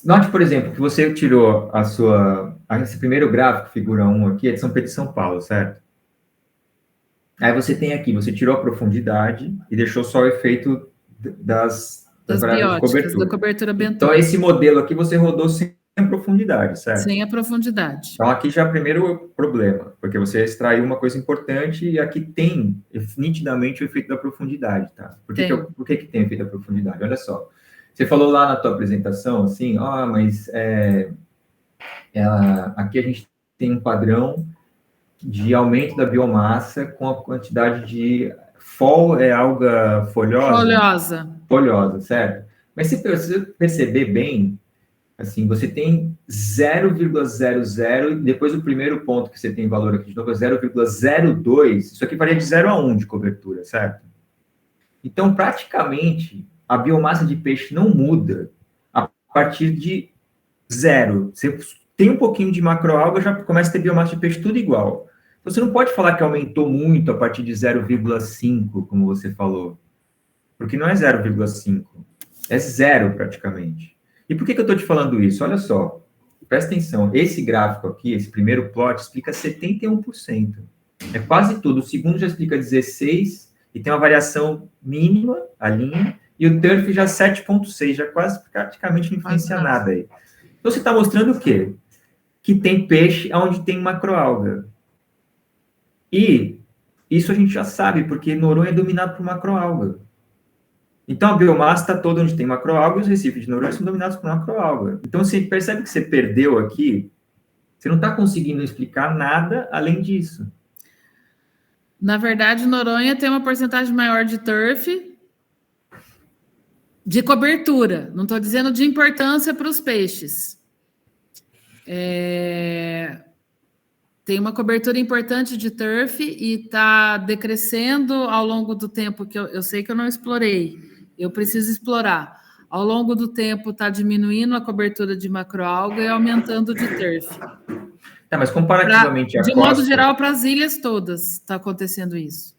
Note, por exemplo, que você tirou esse primeiro gráfico, figura 1 aqui, é de São Pedro e São Paulo, certo? Aí você tem aqui, você tirou a profundidade e deixou só o efeito das variáveis de cobertura. Da cobertura bentônica. Então, esse modelo aqui você rodou sem a profundidade, certo? Sem a profundidade. Então, aqui já é o primeiro problema, porque você extraiu uma coisa importante e aqui tem nitidamente o efeito da profundidade, tá? Por que tem o efeito da profundidade? Olha só. Você falou lá na tua apresentação, assim, mas aqui a gente tem um padrão de aumento da biomassa com a quantidade de alga folhosa? Folhosa, certo? Mas se você perceber bem, assim, você tem 0,00, e depois o primeiro ponto que você tem valor aqui de novo é 0,02, isso aqui varia de 0 a 1 de cobertura, certo? Então, praticamente, a biomassa de peixe não muda a partir de 0. Você tem um pouquinho de macroalga, já começa a ter biomassa de peixe tudo igual. Então, você não pode falar que aumentou muito a partir de 0,5, como você falou. Porque não é 0,5. É 0, praticamente. E por que eu estou te falando isso? Olha só. Presta atenção. Esse gráfico aqui, esse primeiro plot, explica 71%. É quase tudo. O segundo já explica 16%, e tem uma variação mínima, a linha, e o turf já 7,6%, já quase praticamente não influencia nada aí. Então, você está mostrando o quê? Que tem peixe onde tem macroalga. E isso a gente já sabe, porque Noronha é dominado por macroalga. Então, a biomassa está toda onde tem macroalga e os recifes de Noronha são dominados por macroalga. Então, você percebe que você perdeu aqui, você não está conseguindo explicar nada além disso. Na verdade, Noronha tem uma porcentagem maior de turf, de cobertura. Não estou dizendo de importância para os peixes. Tem uma cobertura importante de turf e está decrescendo ao longo do tempo, que eu sei que eu não explorei. Eu preciso explorar. Ao longo do tempo está diminuindo a cobertura de macroalga e aumentando de turf. Mas comparativamente de modo geral, para as ilhas todas está acontecendo isso.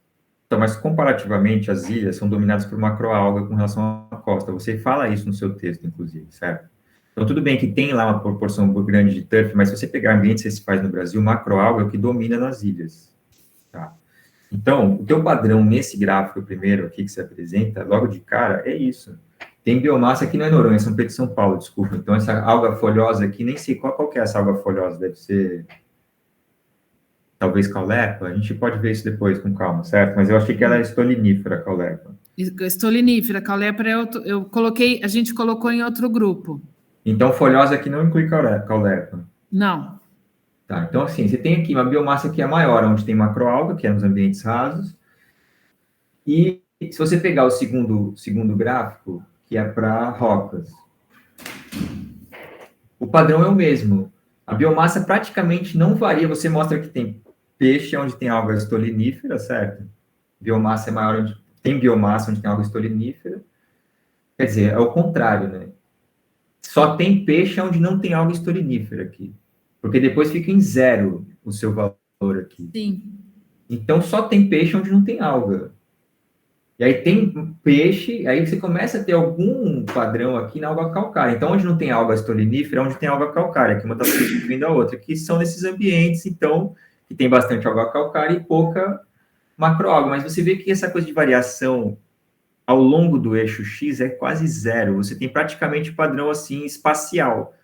Então, mas comparativamente, as ilhas são dominadas por macroalga com relação à costa. Você fala isso no seu texto, inclusive, certo? Então, tudo bem que tem lá uma proporção grande de turf, mas se você pegar ambientes recifais no Brasil, macroalga é o que domina nas ilhas. Tá? Então, o teu padrão nesse gráfico primeiro aqui que você apresenta, logo de cara, é isso. Tem biomassa aqui, não é Noronha, é São Pedro e São Paulo, desculpa. Então, essa alga folhosa aqui, nem sei qual que é essa alga folhosa, deve ser talvez caulerpa, a gente pode ver isso depois com calma, certo? Mas eu achei que ela é estolinífera, caulerpa. Estolinífera, caulerpa é outro, a gente colocou em outro grupo. Então, folhosa aqui não inclui caulerpa. Não. Tá, então assim, você tem aqui uma biomassa que é maior, onde tem macroalga, que é nos ambientes rasos, e se você pegar o segundo gráfico, que é para rocas, o padrão é o mesmo. A biomassa praticamente não varia, você mostra que tem peixe onde tem alga estolinífera, certo? Biomassa é maior, tem biomassa onde tem alga estolinífera, quer dizer, é o contrário, né? Só tem peixe onde não tem alga estolinífera aqui. Porque depois fica em 0 o seu valor aqui. Sim. Então, só tem peixe onde não tem alga. E aí tem peixe, aí você começa a ter algum padrão aqui na alga calcária. Então, onde não tem alga estolinífera, onde tem alga calcária, que uma está substituindo a outra, que são nesses ambientes, então, que tem bastante alga calcária e pouca macroalga. Mas você vê que essa coisa de variação ao longo do eixo X é quase 0. Você tem praticamente padrão assim espacial.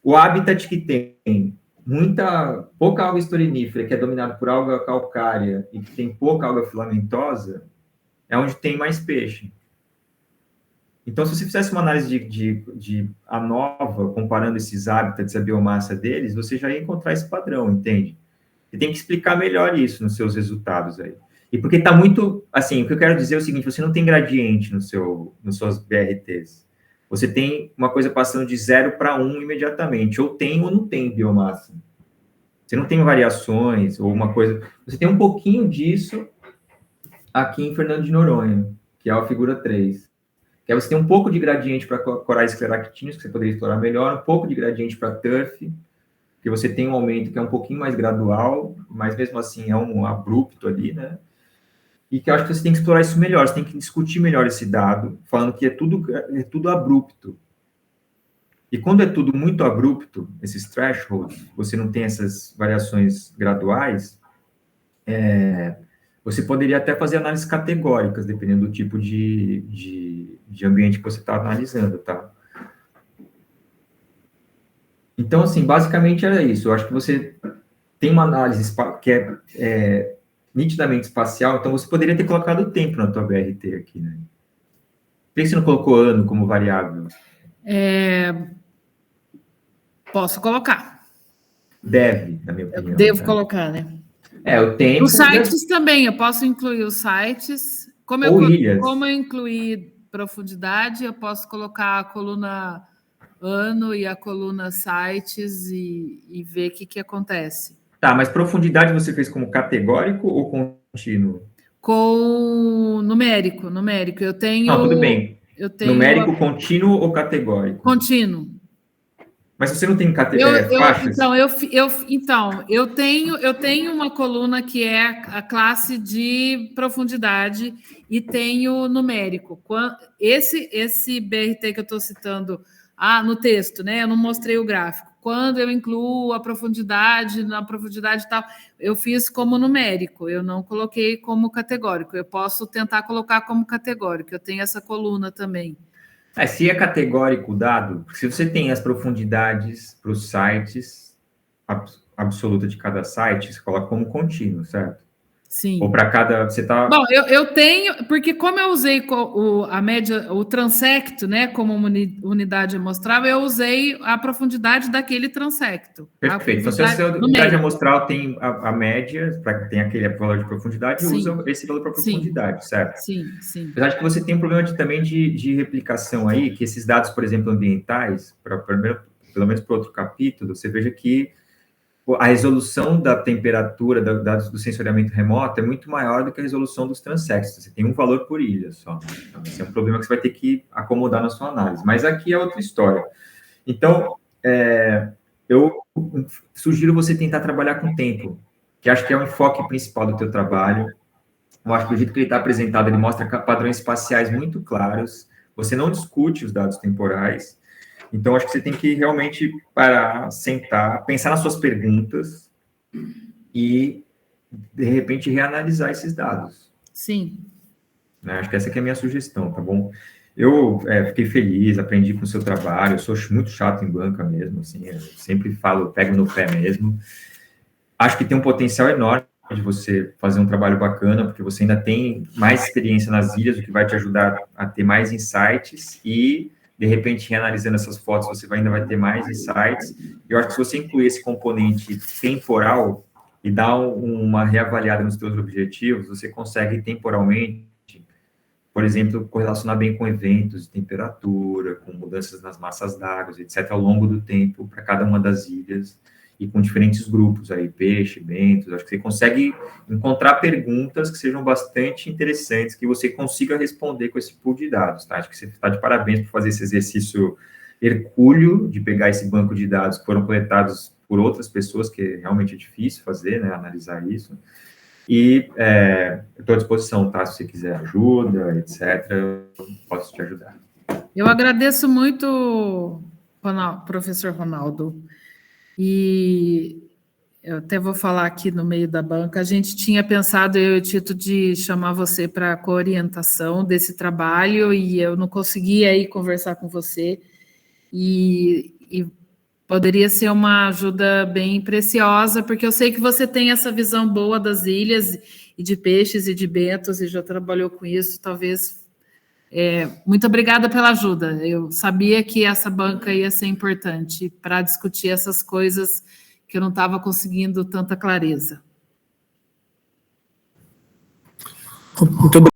O habitat que tem pouca alga esturinífera, que é dominada por alga calcária e que tem pouca alga filamentosa, é onde tem mais peixe. Então, se você fizesse uma análise de ANOVA, comparando esses hábitats, a biomassa deles, você já ia encontrar esse padrão, entende? Você tem que explicar melhor isso nos seus resultados aí. E porque está muito, assim, o que eu quero dizer é o seguinte, você não tem gradiente nos seus BRTs. Você tem uma coisa passando de 0 para 1 imediatamente, ou tem ou não tem biomassa. Você não tem variações, ou uma coisa... Você tem um pouquinho disso aqui em Fernando de Noronha, que é a figura 3. Que aí você tem um pouco de gradiente para corais escleractíneos, que você poderia explorar melhor, um pouco de gradiente para turf, que você tem um aumento que é um pouquinho mais gradual, mas mesmo assim é um abrupto ali, né? E que eu acho que você tem que explorar isso melhor, você tem que discutir melhor esse dado, falando que é tudo abrupto. E quando é tudo muito abrupto, esses thresholds, você não tem essas variações graduais, você poderia até fazer análises categóricas, dependendo do tipo de ambiente que você está analisando, tá? Então, assim, basicamente era isso. Eu acho que você tem uma análise que é nitidamente espacial, então você poderia ter colocado o tempo na tua BRT aqui, né? Por que você não colocou ano como variável? Posso colocar. Deve, na minha opinião. Eu devo colocar, né? O tempo... Os sites também, eu posso incluir os sites. Como eu incluí profundidade, eu posso colocar a coluna ano e a coluna sites e ver o que acontece. Tá, mas profundidade você fez como categórico ou contínuo? Com numérico. Eu tenho... Não, tudo bem. Eu tenho numérico contínuo ou categórico? Contínuo. Mas você não tem faixas? Então, eu tenho uma coluna que é a classe de profundidade e tenho numérico. Esse BRT que eu estou citando no texto, né? Eu não mostrei o gráfico. Quando eu incluo a profundidade, na profundidade e tal, eu fiz como numérico, eu não coloquei como categórico. Eu posso tentar colocar como categórico, eu tenho essa coluna também. Se é categórico o dado, se você tem as profundidades para os sites, absoluta de cada site, você coloca como contínuo, certo? Sim. Ou para cada... Você tá... Bom, eu tenho... Porque como eu usei a média, o transecto, né, como unidade amostral, eu usei a profundidade daquele transecto. Perfeito. Então, se a sua unidade amostral tem a média, para que tenha aquele valor de profundidade, usa esse valor para profundidade, certo? Sim. Mas acho que você tem um problema também de replicação aí, que esses dados, por exemplo, ambientais, pelo menos para outro capítulo, você veja que a resolução da temperatura do sensoriamento remoto é muito maior do que a resolução dos transectos. Você tem um valor por ilha só. Então, esse é um problema que você vai ter que acomodar na sua análise. Mas aqui é outra história. Então, eu sugiro você tentar trabalhar com tempo, que acho que é o enfoque principal do teu trabalho. Eu acho que o jeito que ele está apresentado, ele mostra padrões espaciais muito claros. Você não discute os dados temporais. Então, acho que você tem que realmente parar, sentar, pensar nas suas perguntas e, de repente, reanalisar esses dados. Sim. Acho que essa que é a minha sugestão, tá bom? Eu fiquei feliz, aprendi com o seu trabalho, eu sou muito chato em banca mesmo, assim, eu sempre falo, pego no pé mesmo. Acho que tem um potencial enorme de você fazer um trabalho bacana, porque você ainda tem mais experiência nas ilhas, o que vai te ajudar a ter mais insights e... de repente, reanalisando essas fotos, você ainda vai ter mais insights. Eu acho que se você incluir esse componente temporal e dar uma reavaliada nos seus objetivos, você consegue temporalmente, por exemplo, correlacionar bem com eventos de temperatura, com mudanças nas massas d'água, etc., ao longo do tempo, para cada uma das ilhas, e com diferentes grupos aí, peixe, bentos. Acho que você consegue encontrar perguntas que sejam bastante interessantes, que você consiga responder com esse pool de dados, tá? Acho que você está de parabéns por fazer esse exercício hercúleo de pegar esse banco de dados que foram coletados por outras pessoas, que realmente é difícil fazer, né, analisar isso. E eu estou à disposição, tá? Se você quiser ajuda, etc., eu posso te ajudar. Eu agradeço muito, professor Ronaldo. E eu até vou falar aqui no meio da banca, a gente tinha pensado, eu e o Tito, de chamar você para a coorientação desse trabalho, e eu não conseguia ir conversar com você, e poderia ser uma ajuda bem preciosa, porque eu sei que você tem essa visão boa das ilhas e de peixes e de bentos, e já trabalhou com isso, talvez... muito obrigada pela ajuda. Eu sabia que essa banca ia ser importante para discutir essas coisas que eu não estava conseguindo tanta clareza. Muito obrigado.